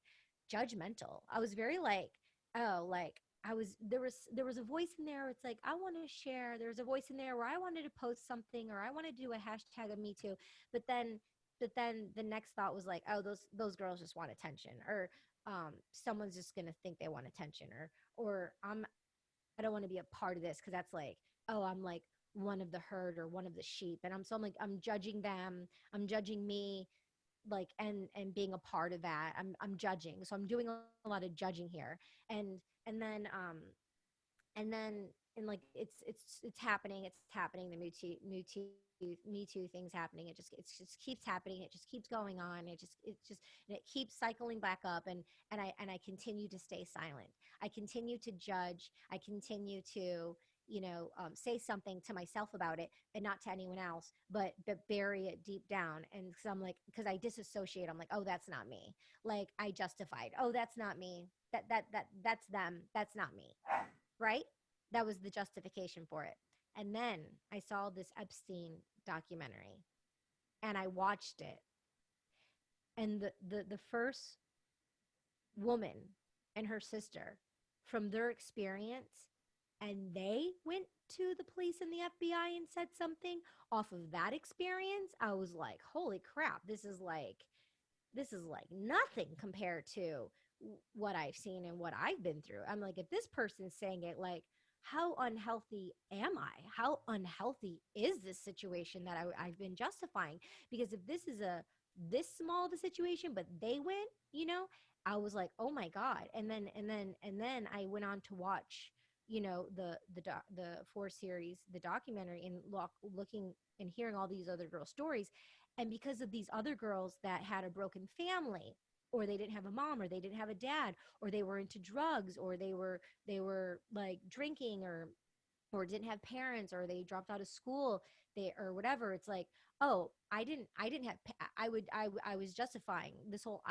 judgmental. I was very like, oh, like I was there was a voice in there. It's like, I want to share. There was a voice in there where I wanted to post something, or I wanted to do a hashtag of Me Too. But then the next thought was like, oh, those girls just want attention, or someone's just gonna think they want attention, or I don't want to be a part of this, because that's like, oh, I'm like one of the herd or one of the sheep, and I'm like, I'm judging them, I'm judging me, like, and being a part of that, I'm judging, so I'm doing a lot of judging here. And and then um and then and like it's happening, the me too things happening. It just keeps happening, it just keeps going on, and it keeps cycling back up. And I continue to stay silent, I continue to judge, I continue to say something to myself about it, and not to anyone else, but bury it deep down. And because I'm like, because I disassociate, I'm like, oh, that's not me. Like, I justified, oh, that's not me, that's them, that's not me, right? That was the justification for it. And then I saw this Epstein documentary, and I watched it. And the first woman and her sister, from their experience, and they went to the police and the FBI and said something off of that experience, I was like, holy crap, this is like nothing compared to what I've seen and what I've been through. I'm like, if this person's saying it, like, how unhealthy am I? How unhealthy is this situation that I've been justifying? Because if this is a this small of a situation, but they win, you know, I was like, oh my god. And then I went on to watch, you know, the four series, the documentary, and looking and hearing all these other girl stories. And because of these other girls that had a broken family, or they didn't have a mom, or they didn't have a dad, or they were into drugs, or they were like drinking, or didn't have parents, or they dropped out of school, they or whatever, it's like, oh, I didn't have I was justifying this whole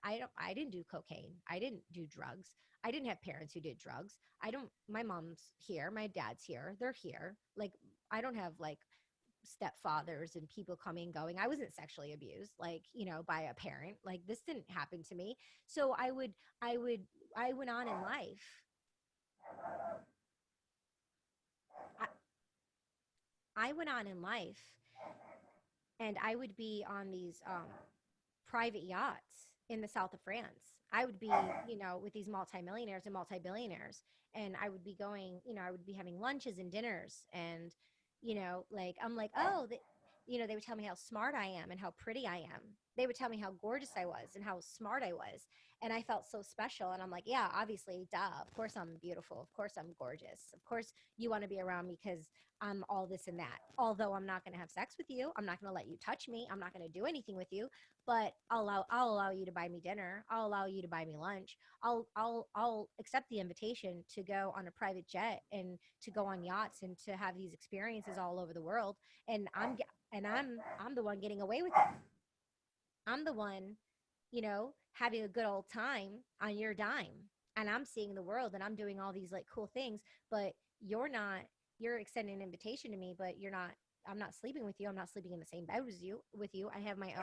I didn't do cocaine, I didn't do drugs, I didn't have parents who did drugs, I don't, my mom's here, my dad's here, they're here, like I don't have like stepfathers and people coming going, I wasn't sexually abused, like, you know, by a parent, like this didn't happen to me. So I would I went on in life, I, I went on in life and I would be on these private yachts in the south of France. I would be, you know, with these multimillionaires and multi-billionaires, and I would be going, you know, I would be having lunches and dinners, and, you know, like I'm like, oh, you know, they would tell me how smart I am and how pretty I am. They would tell me how gorgeous I was and how smart I was, and I felt so special. And I'm like, yeah, obviously, duh, of course I'm beautiful, of course I'm gorgeous, of course you want to be around me because I'm all this and that. Although I'm not going to have sex with you, I'm not going to let you touch me, I'm not going to do anything with you, but I'll allow you to buy me dinner. I'll allow you to buy me lunch. I'll accept the invitation to go on a private jet and to go on yachts and to have these experiences all over the world. And I'm the one getting away with it. I'm the one, you know, having a good old time on your dime. And I'm seeing the world and I'm doing all these like cool things, but you're not, you're extending an invitation to me, but you're not, I'm not sleeping with you. I'm not sleeping in the same bed with you. I have my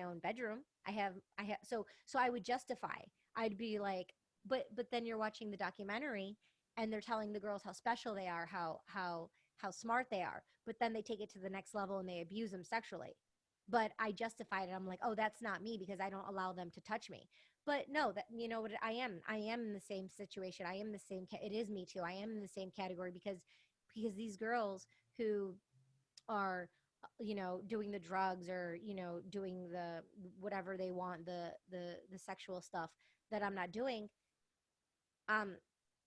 own bedroom. So I would justify, I'd be like, but then you're watching the documentary and they're telling the girls how special they are, how smart they are. But then they take it to the next level and they abuse them sexually, but I justified it. I'm like, oh, that's not me because I don't allow them to touch me. But no, that, you know what, I am in the same situation. I am the same. It is me too. I am in the same category because these girls who are, you know, doing the drugs or, you know, doing the whatever they want, the sexual stuff that I'm not doing, um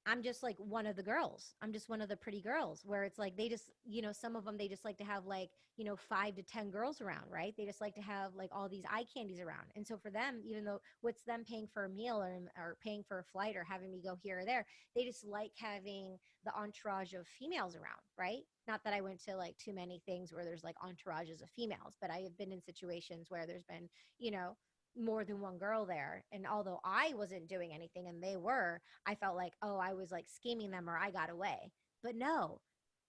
I'm just like one of the girls. I'm just one of the pretty girls where it's like they just, you know, some of them, they just like to have like, you know, 5 to 10 girls around, right? They just like to have like all these eye candies around. And so for them, even though what's them paying for a meal or paying for a flight or having me go here or there, they just like having the entourage of females around, right? Not that I went to like too many things where there's like entourages of females, but I have been in situations where there's been, you know, more than one girl there. And although I wasn't doing anything and they were, I felt like, oh, I was like scheming them or I got away. But no,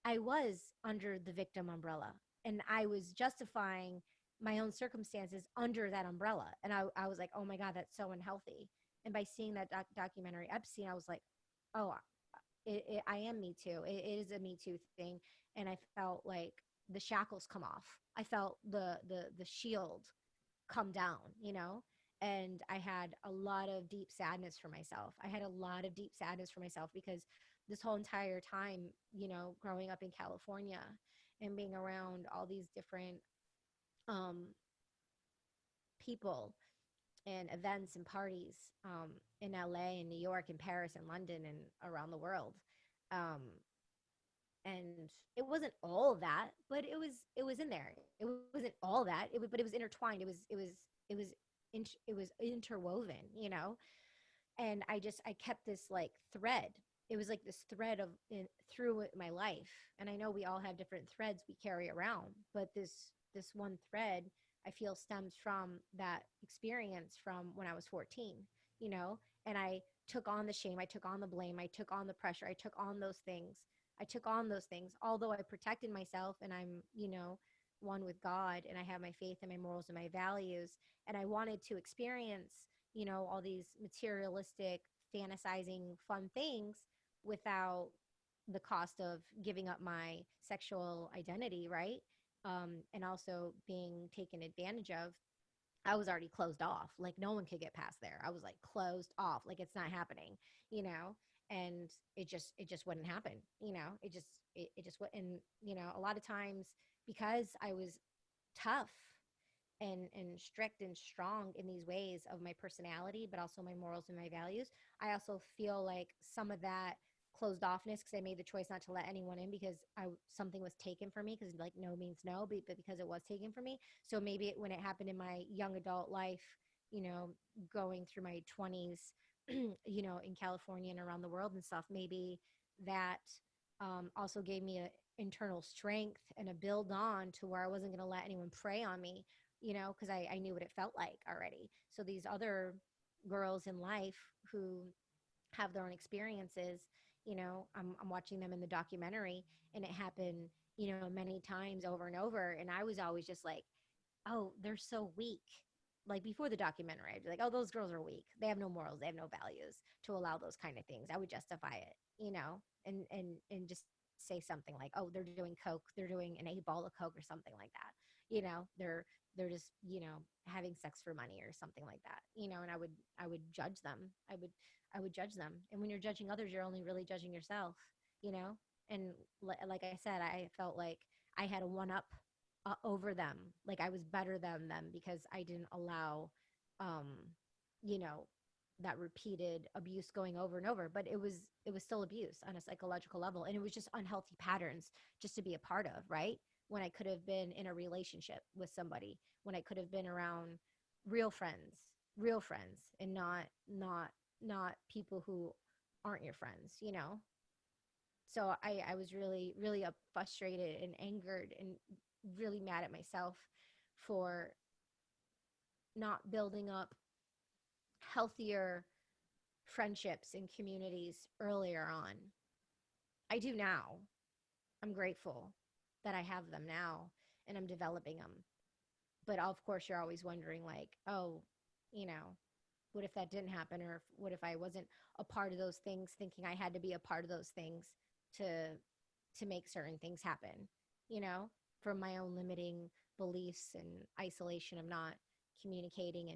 I was under the victim umbrella and I was justifying my own circumstances under that umbrella. And I was like, oh my God, that's so unhealthy. And by seeing that documentary Epstein, I was like, oh, I am Me Too. It is a Me Too thing. And I felt like the shackles come off. I felt the shield come down, you know? And I had a lot of deep sadness for myself. I had a lot of deep sadness for myself because this whole entire time, you know, growing up in California and being around all these different um, people and events and parties in LA and New York and Paris and London and around the world. Um, and it wasn't all of that, but it was in there. It wasn't all that, but it was intertwined. It was interwoven, you know. And I kept this like thread. It was like this thread through my life. And I know we all have different threads we carry around, but this one thread I feel stems from that experience from when I was 14, you know. And I took on the shame, I took on the blame, I took on the pressure, I took on those things. I took on those things, although I protected myself and I'm, you know, one with God and I have my faith and my morals and my values. And I wanted to experience, you know, all these materialistic, fantasizing, fun things without the cost of giving up my sexual identity, right? And also being taken advantage of. I was already closed off. Like no one could get past there. I was like closed off. Like it's not happening, you know? and it just wouldn't happen. It just would. And a lot of times, because I was tough and strict and strong in these ways of my personality, but also my morals and my values, I also feel like some of that closed offness, because I made the choice not to let anyone in, because something was taken from me, because like no means no, but because it was taken from me. So maybe when it happened in my young adult life, you know going through my 20s, in California and around the world and stuff, maybe that also gave me a internal strength and a build on to where I wasn't going to let anyone prey on me, because I knew what it felt like already. So these other girls in life who have their own experiences, I'm watching them in the documentary, and it happened, many times over and over. And I was always just like, oh, they're so weak. Like before the documentary, I'd be like, oh, those girls are weak. They have no morals. They have no values to allow those kind of things. I would justify it, and just say something like, oh, they're doing coke. They're doing an 8 ball of coke or something like that. They're just, having sex for money or something like that. And I would judge them. I would judge them. And when you're judging others, you're only really judging yourself, you know? And like I said, I felt like I had a one up over them. Like I was better than them because I didn't allow, um, you know, that repeated abuse going over and over. But it was still abuse on a psychological level, and it was just unhealthy patterns just to be a part of, right? When I could have been in a relationship with somebody, when I could have been around real friends, real friends, and not people who aren't your friends, So I was really, really frustrated and angered and really mad at myself for not building up healthier friendships and communities earlier on. I do now. I'm grateful that I have them now and I'm developing them. But of course, you're always wondering, like, oh, you know, what if that didn't happen? Or what if I wasn't a part of those things, thinking I had to be a part of those things to make certain things happen, from my own limiting beliefs and isolation of not communicating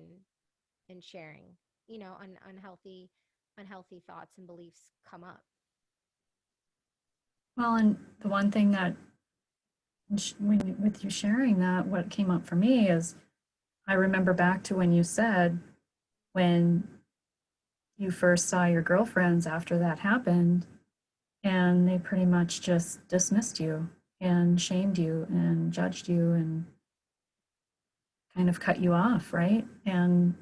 and sharing, unhealthy thoughts and beliefs come up. Well, and the one thing that when with you sharing that, what came up for me is I remember back to when you said when you first saw your girlfriends after that happened, and they pretty much just dismissed you and shamed you and judged you and kind of cut you off, right? And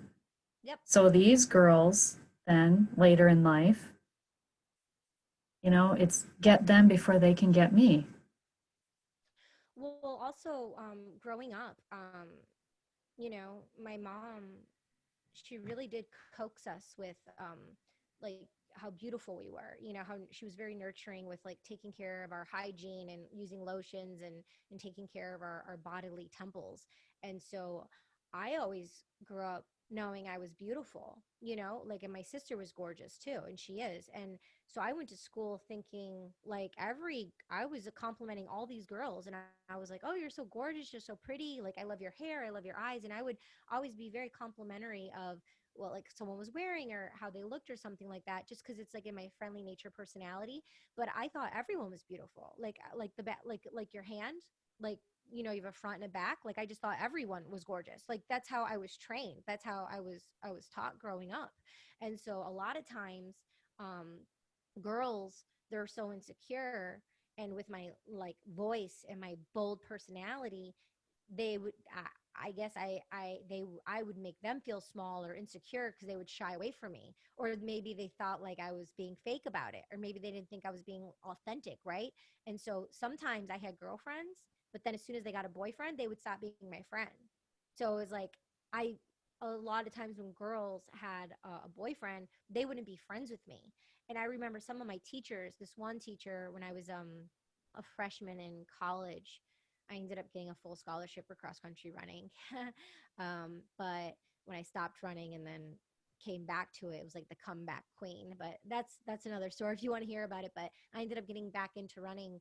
Yep. so these girls then later in life, it's get them before they can get me. Well, also, growing up, my mom, she really did coax us with, like how beautiful we were, how she was very nurturing with like taking care of our hygiene and using lotions and taking care of our bodily temples. And so I always grew up knowing I was beautiful, like, and my sister was gorgeous too, and she is. And so I went to school thinking like I was complimenting all these girls, and I was like, oh, you're so gorgeous, you're so pretty, like I love your hair, I love your eyes. And I would always be very complimentary of what like someone was wearing or how they looked or something like that, just because it's like in my friendly nature personality. But I thought everyone was beautiful, like the back, like your hand, like, you have a front and a back. Like I just thought everyone was gorgeous. Like that's how I was trained, that's how I was taught growing up. And so a lot of times, um girls, they're so insecure, and with my like voice and my bold personality, they would I guess I would make them feel small or insecure because they would shy away from me, or maybe they thought like I was being fake about it, or maybe they didn't think I was being authentic, right? And so sometimes I had girlfriends, but then as soon as they got a boyfriend, they would stop being my friend. So it was like, I a lot of times when girls had a boyfriend, they wouldn't be friends with me. And I remember some of my teachers, this one teacher, when I was a freshman in college, I ended up getting a full scholarship for cross country running. But when I stopped running and then came back to it, it was like the comeback queen. But that's another story if you want to hear about it. But I ended up getting back into running,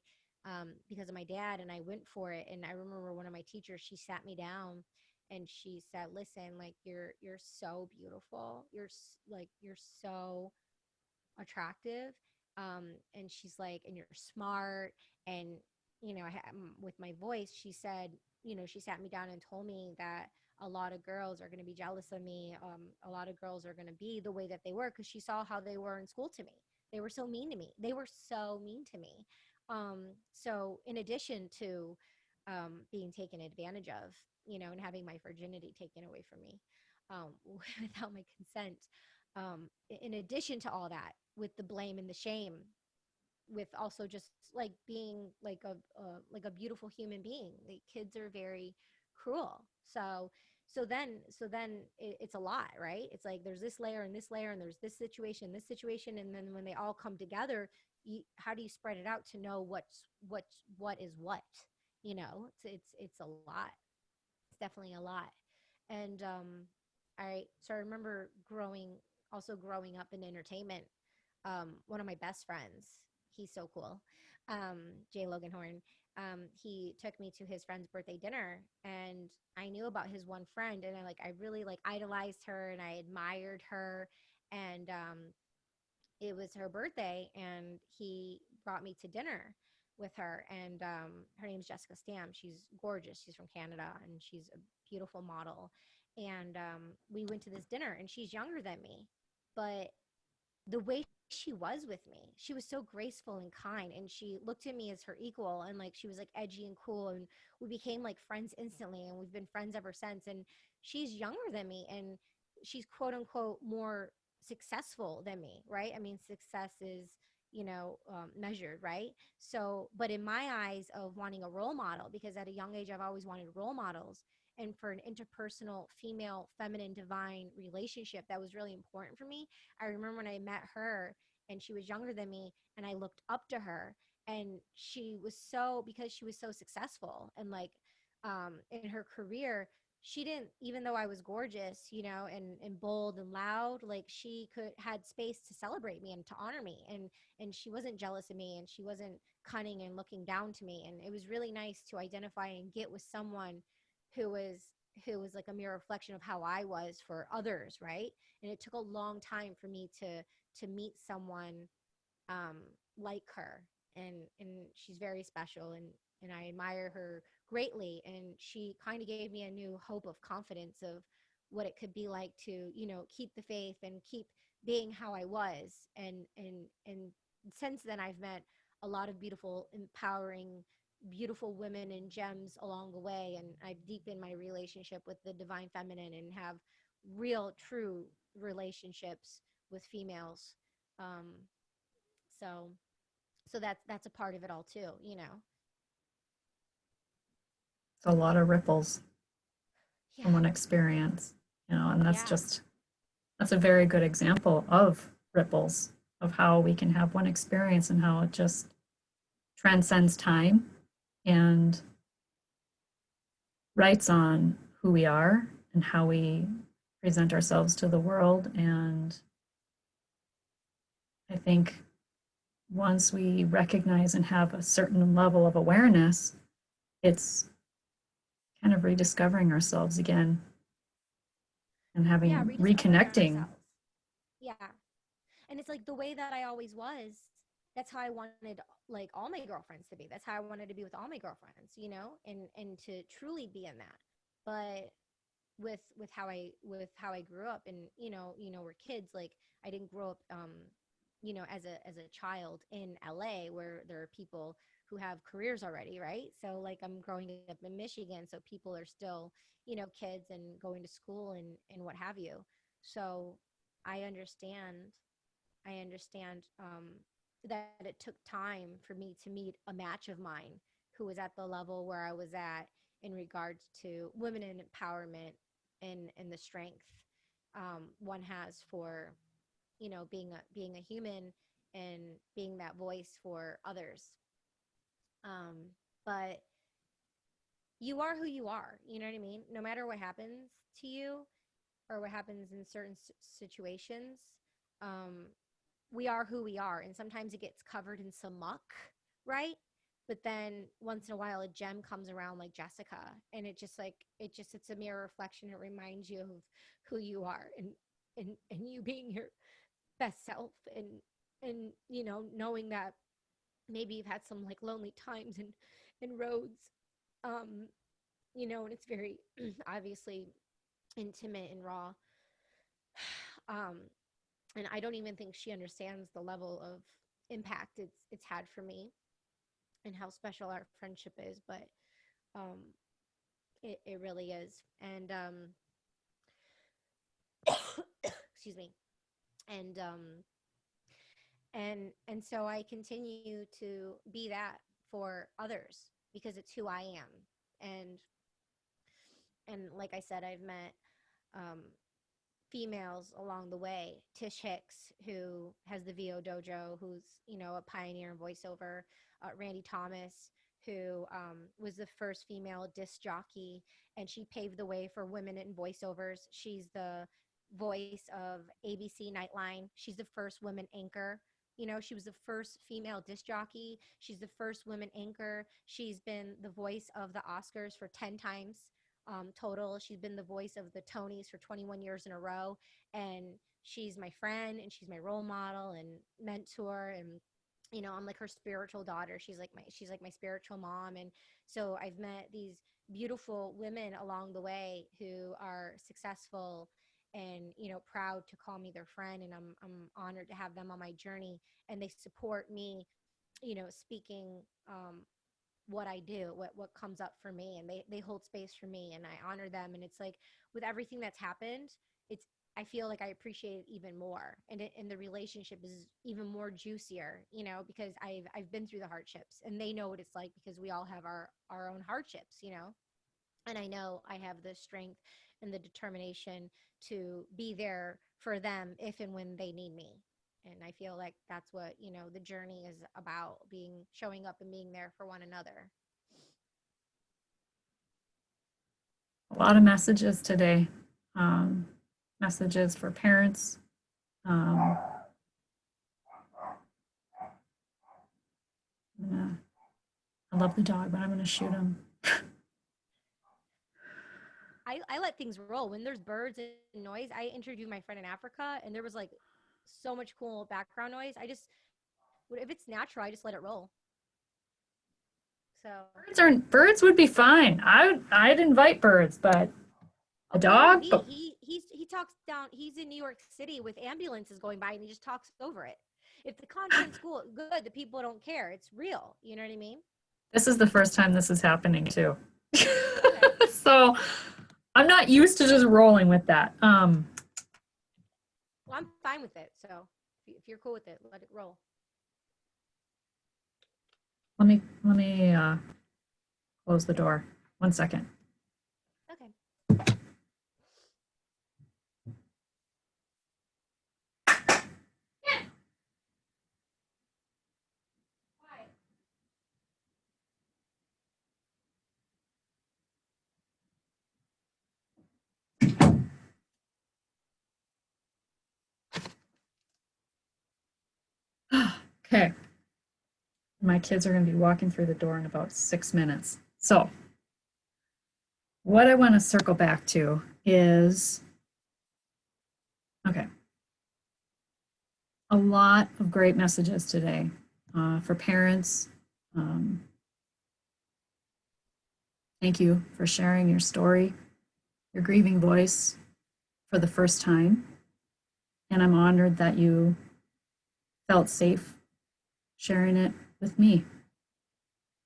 because of my dad, and I went for it. And I remember one of my teachers, she sat me down and she said, "Listen, like you're so beautiful. You're so attractive. And she's like, and you're smart. And, with my voice, she said, she sat me down and told me that a lot of girls are going to be jealous of me. A lot of girls are going to be the way that they were because she saw how they were in school to me. They were so mean to me. They were so mean to me. So, in addition to being taken advantage of, and having my virginity taken away from me without my consent, in addition to all that, with the blame and the shame, with also just like being like a beautiful human being. The kids are very cruel. So then it's a lot, right? It's like there's this layer and this layer, and there's this situation, and then when they all come together, how do you spread it out to know what is what? It's a lot. It's definitely a lot. And I remember growing up in entertainment. One of my best friends, he's so cool, Jay Logan Horn. He took me to his friend's birthday dinner, and I knew about his one friend, and I really like idolized her and I admired her. And it was her birthday, and he brought me to dinner with her. And her name's Jessica Stam. She's gorgeous. She's from Canada, and she's a beautiful model. And we went to this dinner, and she's younger than me, but the way she was with me, she was so graceful and kind, and she looked at me as her equal, and like she was like edgy and cool, and we became like friends instantly, and we've been friends ever since. And she's younger than me, and she's quote unquote more successful than me, right? I mean, success is, measured, right? So, but in my eyes of wanting a role model, because at a young age I've always wanted role models, and for an interpersonal female feminine divine relationship, that was really important for me. I remember when I met her, and she was younger than me, and I looked up to her, and she was so, because she was so successful and like in her career, she didn't, even though I was gorgeous, and bold and loud, like she could had space to celebrate me and to honor me. And she wasn't jealous of me, and she wasn't cunning and looking down to me. And it was really nice to identify and get with someone who was who was like a mere reflection of how I was for others, right? And it took a long time for me to meet someone um, like her. And she's very special, and I admire her greatly. And she kind of gave me a new hope of confidence of what it could be like to, keep the faith and keep being how I was. And since then, I've met a lot of beautiful, empowering, beautiful women and gems along the way, and I've deepened my relationship with the divine feminine and have real, true relationships with females. Um, so so that's a part of it all too. It's a lot of ripples from Yeah. one experience, and Yeah. that's a very good example of ripples, of how we can have one experience and how it just transcends time and writes on who we are and how we present ourselves to the world. And I think once we recognize and have a certain level of awareness, it's kind of rediscovering ourselves again and Yeah, having rediscovering reconnecting. ourselves. Yeah. And it's like the way that I always was, that's how I wanted like all my girlfriends to be. That's how I wanted to be with all my girlfriends, and to truly be in that. But with how I grew up, and we're kids, like I didn't grow up as a child in LA, where there are people who have careers already, right? So like I'm growing up in Michigan, so people are still kids and going to school and what have you. So I understand I understand that it took time for me to meet a match of mine who was at the level where I was at in regards to women and empowerment, and the strength one has for being a human and being that voice for others. But you are who you are. You know what I mean? No matter what happens to you or what happens in certain situations, um, we are who we are. And sometimes it gets covered in some muck, right? But then once in a while, a gem comes around like Jessica, and it's a mirror reflection. It reminds you of who you are, and you being your best self. And knowing that maybe you've had some like lonely times and roads, um and it's very obviously intimate and raw. um and I don't even think she understands the level of impact it's had for me and how special our friendship is, but um it really is. And excuse me. And so I continue to be that for others because it's who I am. And like I said, I've met um females along the way. Tish Hicks, who has the VO Dojo, who's a pioneer in voiceover. Randy Thomas, who was the first female disc jockey, and she paved the way for women in voiceovers. She's the voice of ABC Nightline. She's the first woman anchor. She was the first female disc jockey. She's the first woman anchor. She's been the voice of the Oscars for 10 times total. She's been the voice of the Tonys for 21 years in a row. And she's my friend and she's my role model and mentor. And I'm like her spiritual daughter. She's like my spiritual mom. And so I've met these beautiful women along the way who are successful and proud to call me their friend, and I'm honored to have them on my journey, and they support me speaking what I do, what comes up for me, and they hold space for me, and I honor them. And it's like with everything that's happened, it's I feel like I appreciate it even more, and the relationship is even more juicier, because I've been through the hardships, and they know what it's like because we all have our own hardships. And I know I have the strength and the determination to be there for them if and when they need me. And I feel like that's what the journey is about, being showing up and being there for one another. A lot of messages today. Um, Messages for parents. Um, yeah, I love the dog, but I'm going to shoot him. I let things roll when there's birds and noise. I interviewed my friend in Africa, and there was like so much cool background noise. If it's natural, I just let it roll. So Birds would be fine. I'd invite birds, but a okay, look at dog. V. He talks down. He's in New York City with ambulances going by, and he just talks over it. If the content's cool, good. The people don't care. It's real. You know what I mean? This is the first time this is happening too. Okay. So I'm not used to just rolling with that. Well, I'm fine with it. So if you're cool with it, let it roll. Let me close the door. 1 second. Okay. Okay. My kids are going to be walking through the door in about 6 minutes. So, what I want to circle back to is okay, a lot of great messages today for parents. Um, Thank you for sharing your story, your grieving voice for the first time. And I'm honored that you felt safe sharing it with me.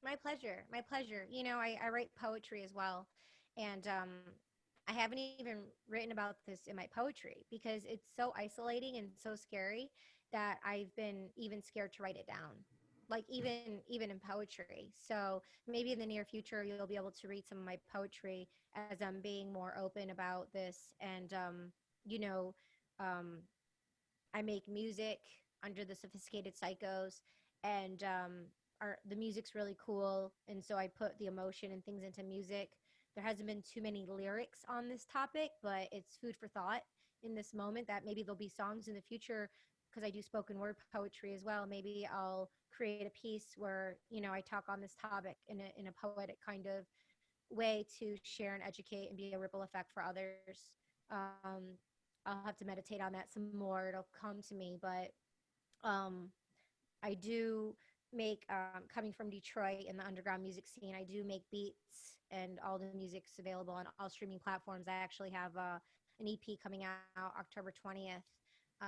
My pleasure. My pleasure. I write poetry as well. And I haven't even written about this in my poetry because it's so isolating and so scary that I've been even scared to write it down. Like even in poetry. So maybe in the near future you'll be able to read some of my poetry as I'm being more open about this. And you know, um I make music under the Sophisticated Psychos, and the music's really cool, and so I put the emotion and things into music. There hasn't been too many lyrics on this topic, but it's food for thought in this moment that maybe there'll be songs in the future because I do spoken word poetry as well. Maybe I'll create a piece where I talk on this topic in a poetic kind of way to share and educate and be a ripple effect for others. Um, I'll have to meditate on that some more. It'll come to me, but Um, I do make, coming from Detroit in the underground music scene, I do make beats, and all the music's available on all streaming platforms. I actually have an EP coming out October 20th.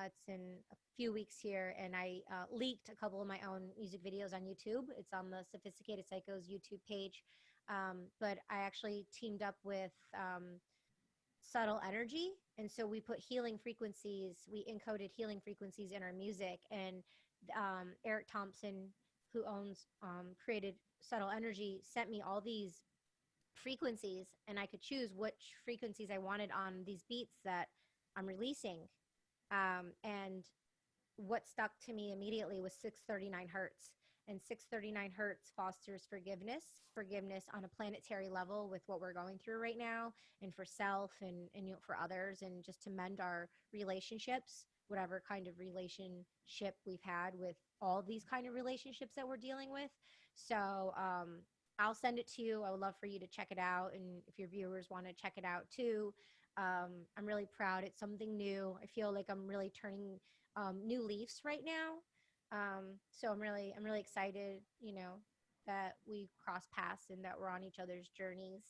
It's in a few weeks here, and I leaked a couple of my own music videos on YouTube. It's on the Sophisticated Psychos YouTube page. But I actually teamed up with subtle energy. And so we put healing frequencies, we encoded healing frequencies in our music. And Eric Thompson, who owns, created Subtle Energy, sent me all these frequencies, and I could choose which frequencies I wanted on these beats that I'm releasing. And what stuck to me immediately was 639 hertz. And 639 hertz fosters forgiveness on a planetary level with what we're going through right now, and for self, and for others, and just to mend our relationships, whatever kind of relationship we've had with all these kind of relationships that we're dealing with. So I'll send it to you. I would love for you to check it out. And if your viewers want to check it out too, I'm really proud. It's something new. I feel like I'm really turning new leaves right now. So I'm really excited, that we cross paths and that we're on each other's journeys.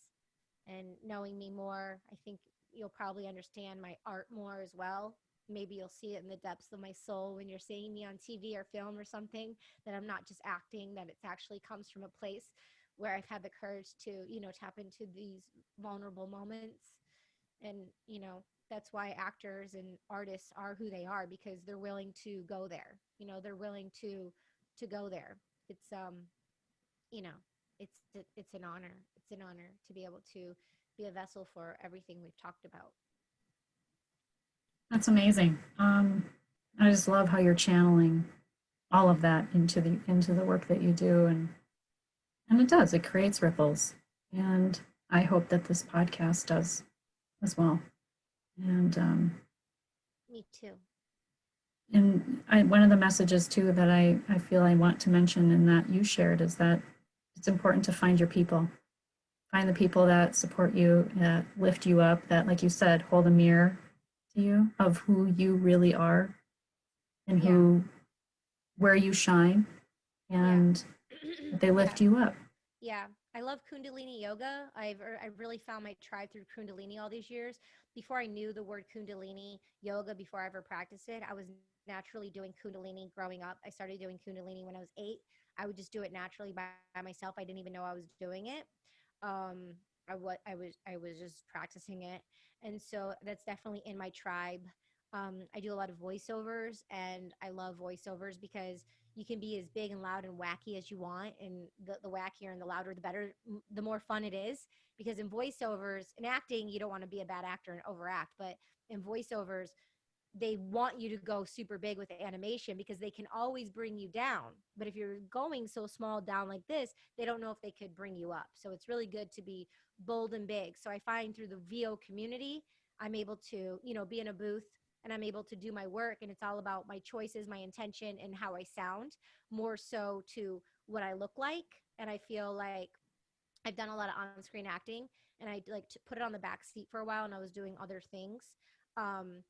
And knowing me more, I think you'll probably understand my art more as well. Maybe you'll see it in the depths of my soul when you're seeing me on TV or film or something, that I'm not just acting, that it actually comes from a place where I've had the courage to, tap into these vulnerable moments. And, that's why actors and artists are who they are, because they're willing to go there. They're willing to go there. It's you know it's an honor. It's an honor to be able to be a vessel for everything we've talked about. That's amazing. I just love how you're channeling all of that into the work that you do, and it does. It creates ripples, and I hope that this podcast does as well. And Me too. one of the messages too that I feel I want to mention and that you shared is that it's important to find your people. Find the people that support you, that lift you up, that, like you said, hold a mirror to you of who you really are and Yeah. where you shine, Yeah. and that they Yeah. lift you up. Yeah, I love Kundalini yoga. I've really found my tribe through Kundalini all these years. Before I knew the word Kundalini yoga, before I ever practiced it, I was naturally doing Kundalini growing up. I started doing Kundalini when I was 8. I would just do it naturally by myself. I didn't even know I was doing it. Um, I was just practicing it, and so that's definitely in my tribe. I do a lot of voiceovers, and I love voiceovers because you can be as big and loud and wacky as you want, and the wackier and the louder the better, the more fun it is. Because in voiceovers, in acting, you don't want to be a bad actor and overact, but in voiceovers, they want you to go super big with the animation because they can always bring you down. But if you're going so small down like this, they don't know if they could bring you up. So it's really good to be bold and big. So I find through the VO community, I'm able to, be in a booth, and I'm able to do my work. And it's all about my choices, my intention, and how I sound, more so to what I look like. And I feel like I've done a lot of on screen acting, and I like to put it on the back seat for a while, and I was doing other things. Um,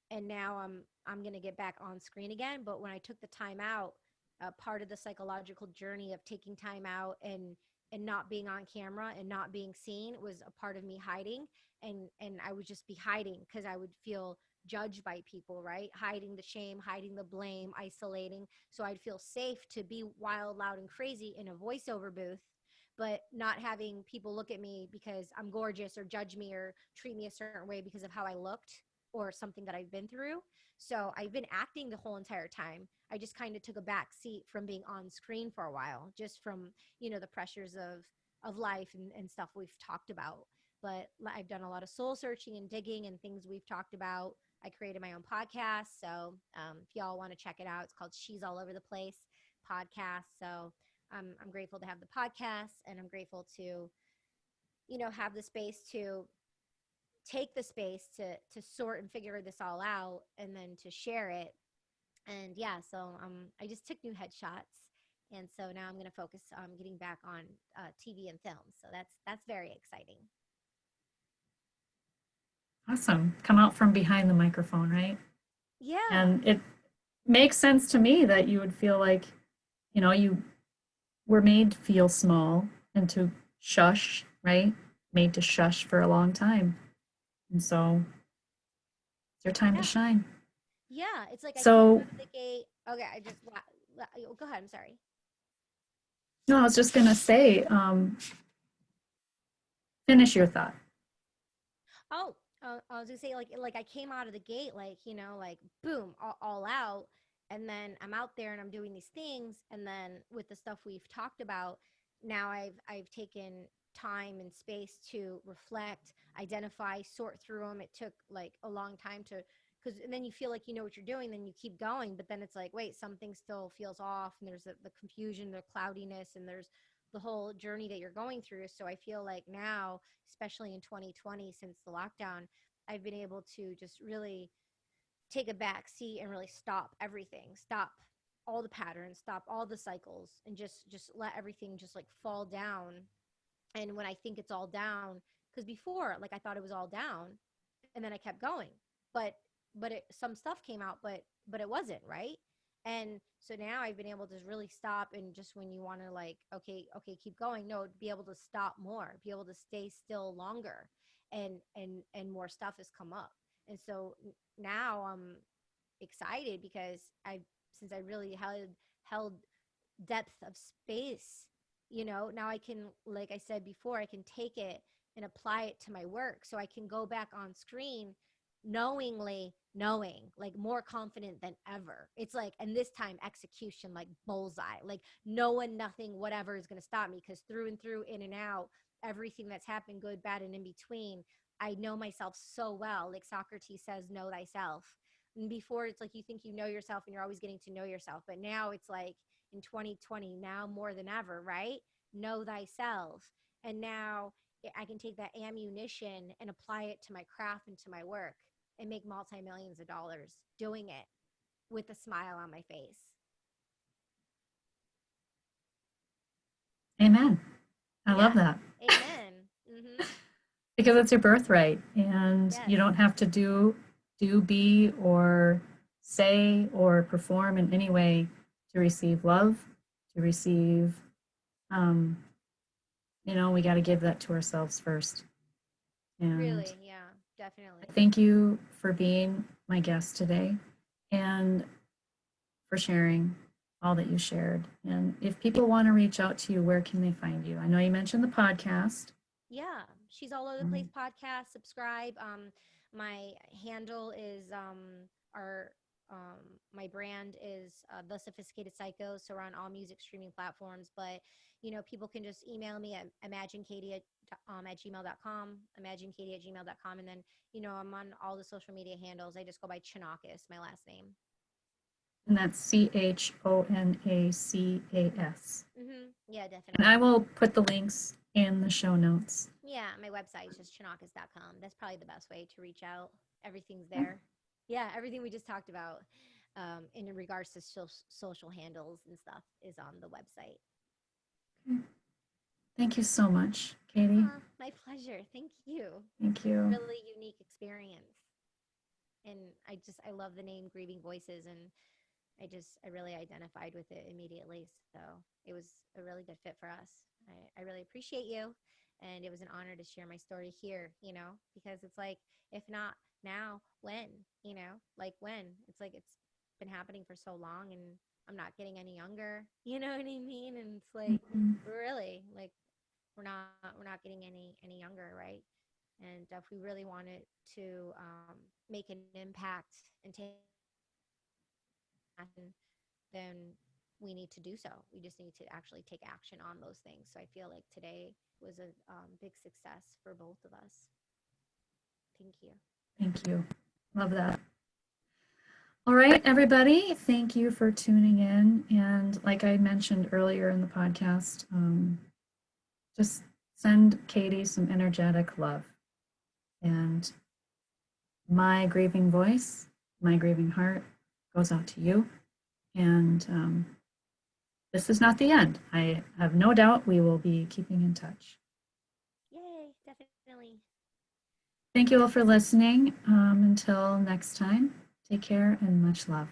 and now I'm going to get back on screen again. But when I took the time out, part of the psychological journey of taking time out and not being on camera and not being seen was a part of me hiding. And I would just be hiding because I would feel judged by people, right? Hiding the shame, hiding the blame, isolating. So I'd feel safe to be wild, loud, and crazy in a voiceover booth, but not having people look at me because I'm gorgeous, or judge me, or treat me a certain way because of how I looked or something that I've been through. So I've been acting the whole entire time. I just kind of took a back seat from being on screen for a while, just from, the pressures of life, and stuff we've talked about. But I've done a lot of soul searching and digging and things we've talked about. I created my own podcast. So if y'all want to check it out, it's called She's All Over the Place podcast. So I'm grateful to have the podcast, and I'm grateful to, have the space to take the space to sort and figure this all out, and then to share it. And yeah, so I just took new headshots, and so now I'm going to focus on getting back on TV and film. So that's very exciting. Awesome. Come out from behind the microphone, right? Yeah. And makes sense to me that you would feel like, you were made to feel small and to shush, right? Made to shush for a long time. And so it's your time to Yeah. shine. Yeah. It's like I came So, out of the gate. Okay. Go ahead. I'm sorry. no, I was just going to say, finish your thought. Oh, I was gonna say like I came out of the gate like like boom all out, and then I'm out there and I'm doing these things, and then with the stuff we've talked about, now I've taken time and space to reflect, identify, sort through them. It took like a long time to because then you feel like you know what you're doing, then you keep going, but then it's like wait, something still feels off, and there's the confusion, the cloudiness, and there's the whole journey that you're going through. So I feel like now, especially in 2020 since the lockdown, I've been able to just really take a back seat and really stop everything, stop all the patterns, stop all the cycles, and just let everything just like fall down. And when I think it's all down, because before like I thought it was all down, and then I kept going, but some stuff came out, but it wasn't right. And so now I've been able to really stop, and just when you want to like okay keep going, no, be able to stop more, be able to stay still longer, and more stuff has come up. And so now I'm excited because I since I really held depth of space, now I can, like I said before, I can take it and apply it to my work, so I can go back on screen knowing, like more confident than ever. It's like, and this time execution, like bullseye, like no one, nothing, whatever is going to stop me, because through and through, in and out, everything that's happened, good, bad, and in between, I know myself so well. Like Socrates says, know thyself. And before, it's like you think you know yourself and you're always getting to know yourself, but now it's like in 2020, now more than ever, right? Know thyself. And now I can take that ammunition and apply it to my craft and to my work and make multi-millions of dollars doing it with a smile on my face. Amen. I love Yeah. that Amen. Mm-hmm. because it's your birthright and Yes. you don't have to be, or say, or perform in any way to receive love, to receive, um, we got to give that to ourselves first. And Really. Yeah. I Definitely. thank you for being my guest today and for sharing all that you shared. And if people want to reach out to you, where can they find you? I know you mentioned the podcast. Yeah, she's all over the place. Um, Podcast, subscribe. My handle is our my brand is the Sophisticated Psychos. So we're on all music streaming platforms. But people can just email me at at gmail.com, imaginekatie@gmail.com, and then I'm on all the social media handles. I just go by Chonacas, my last name. and that's Chonacas. Yeah, And I definitely. will put the links in the show notes. Yeah, my website is just chonacas.com. That's probably the best way to reach out. Everything's there. Yeah, everything we just talked about in regards to social handles and stuff is on the website. Okay. Thank you so much, Katie. My pleasure. Thank you. Thank you. Really unique experience. And I love the name Grieving Voices, and I really identified with it immediately. So it was a really good fit for us. I really appreciate you. And it was an honor to share my story here, because it's like, if not now, when, like when? It's like it's been happening for so long, and I'm not getting any younger. You know what I mean? And it's like, Mhm. really, like we're not getting any younger, right? And if we really wanted to make an impact and take action, then we need to do so. We just need to actually take action on those things. So I feel like today was a big success for both of us. Thank you. Thank you. Love that. All right, everybody. Thank you for tuning in. And like I mentioned earlier in the podcast, just send Katie some energetic love. And my grieving voice, my grieving heart goes out to you. And this is not the end. I have no doubt we will be keeping in touch. Yay, definitely. Thank you all for listening. Until next time, take care and much love.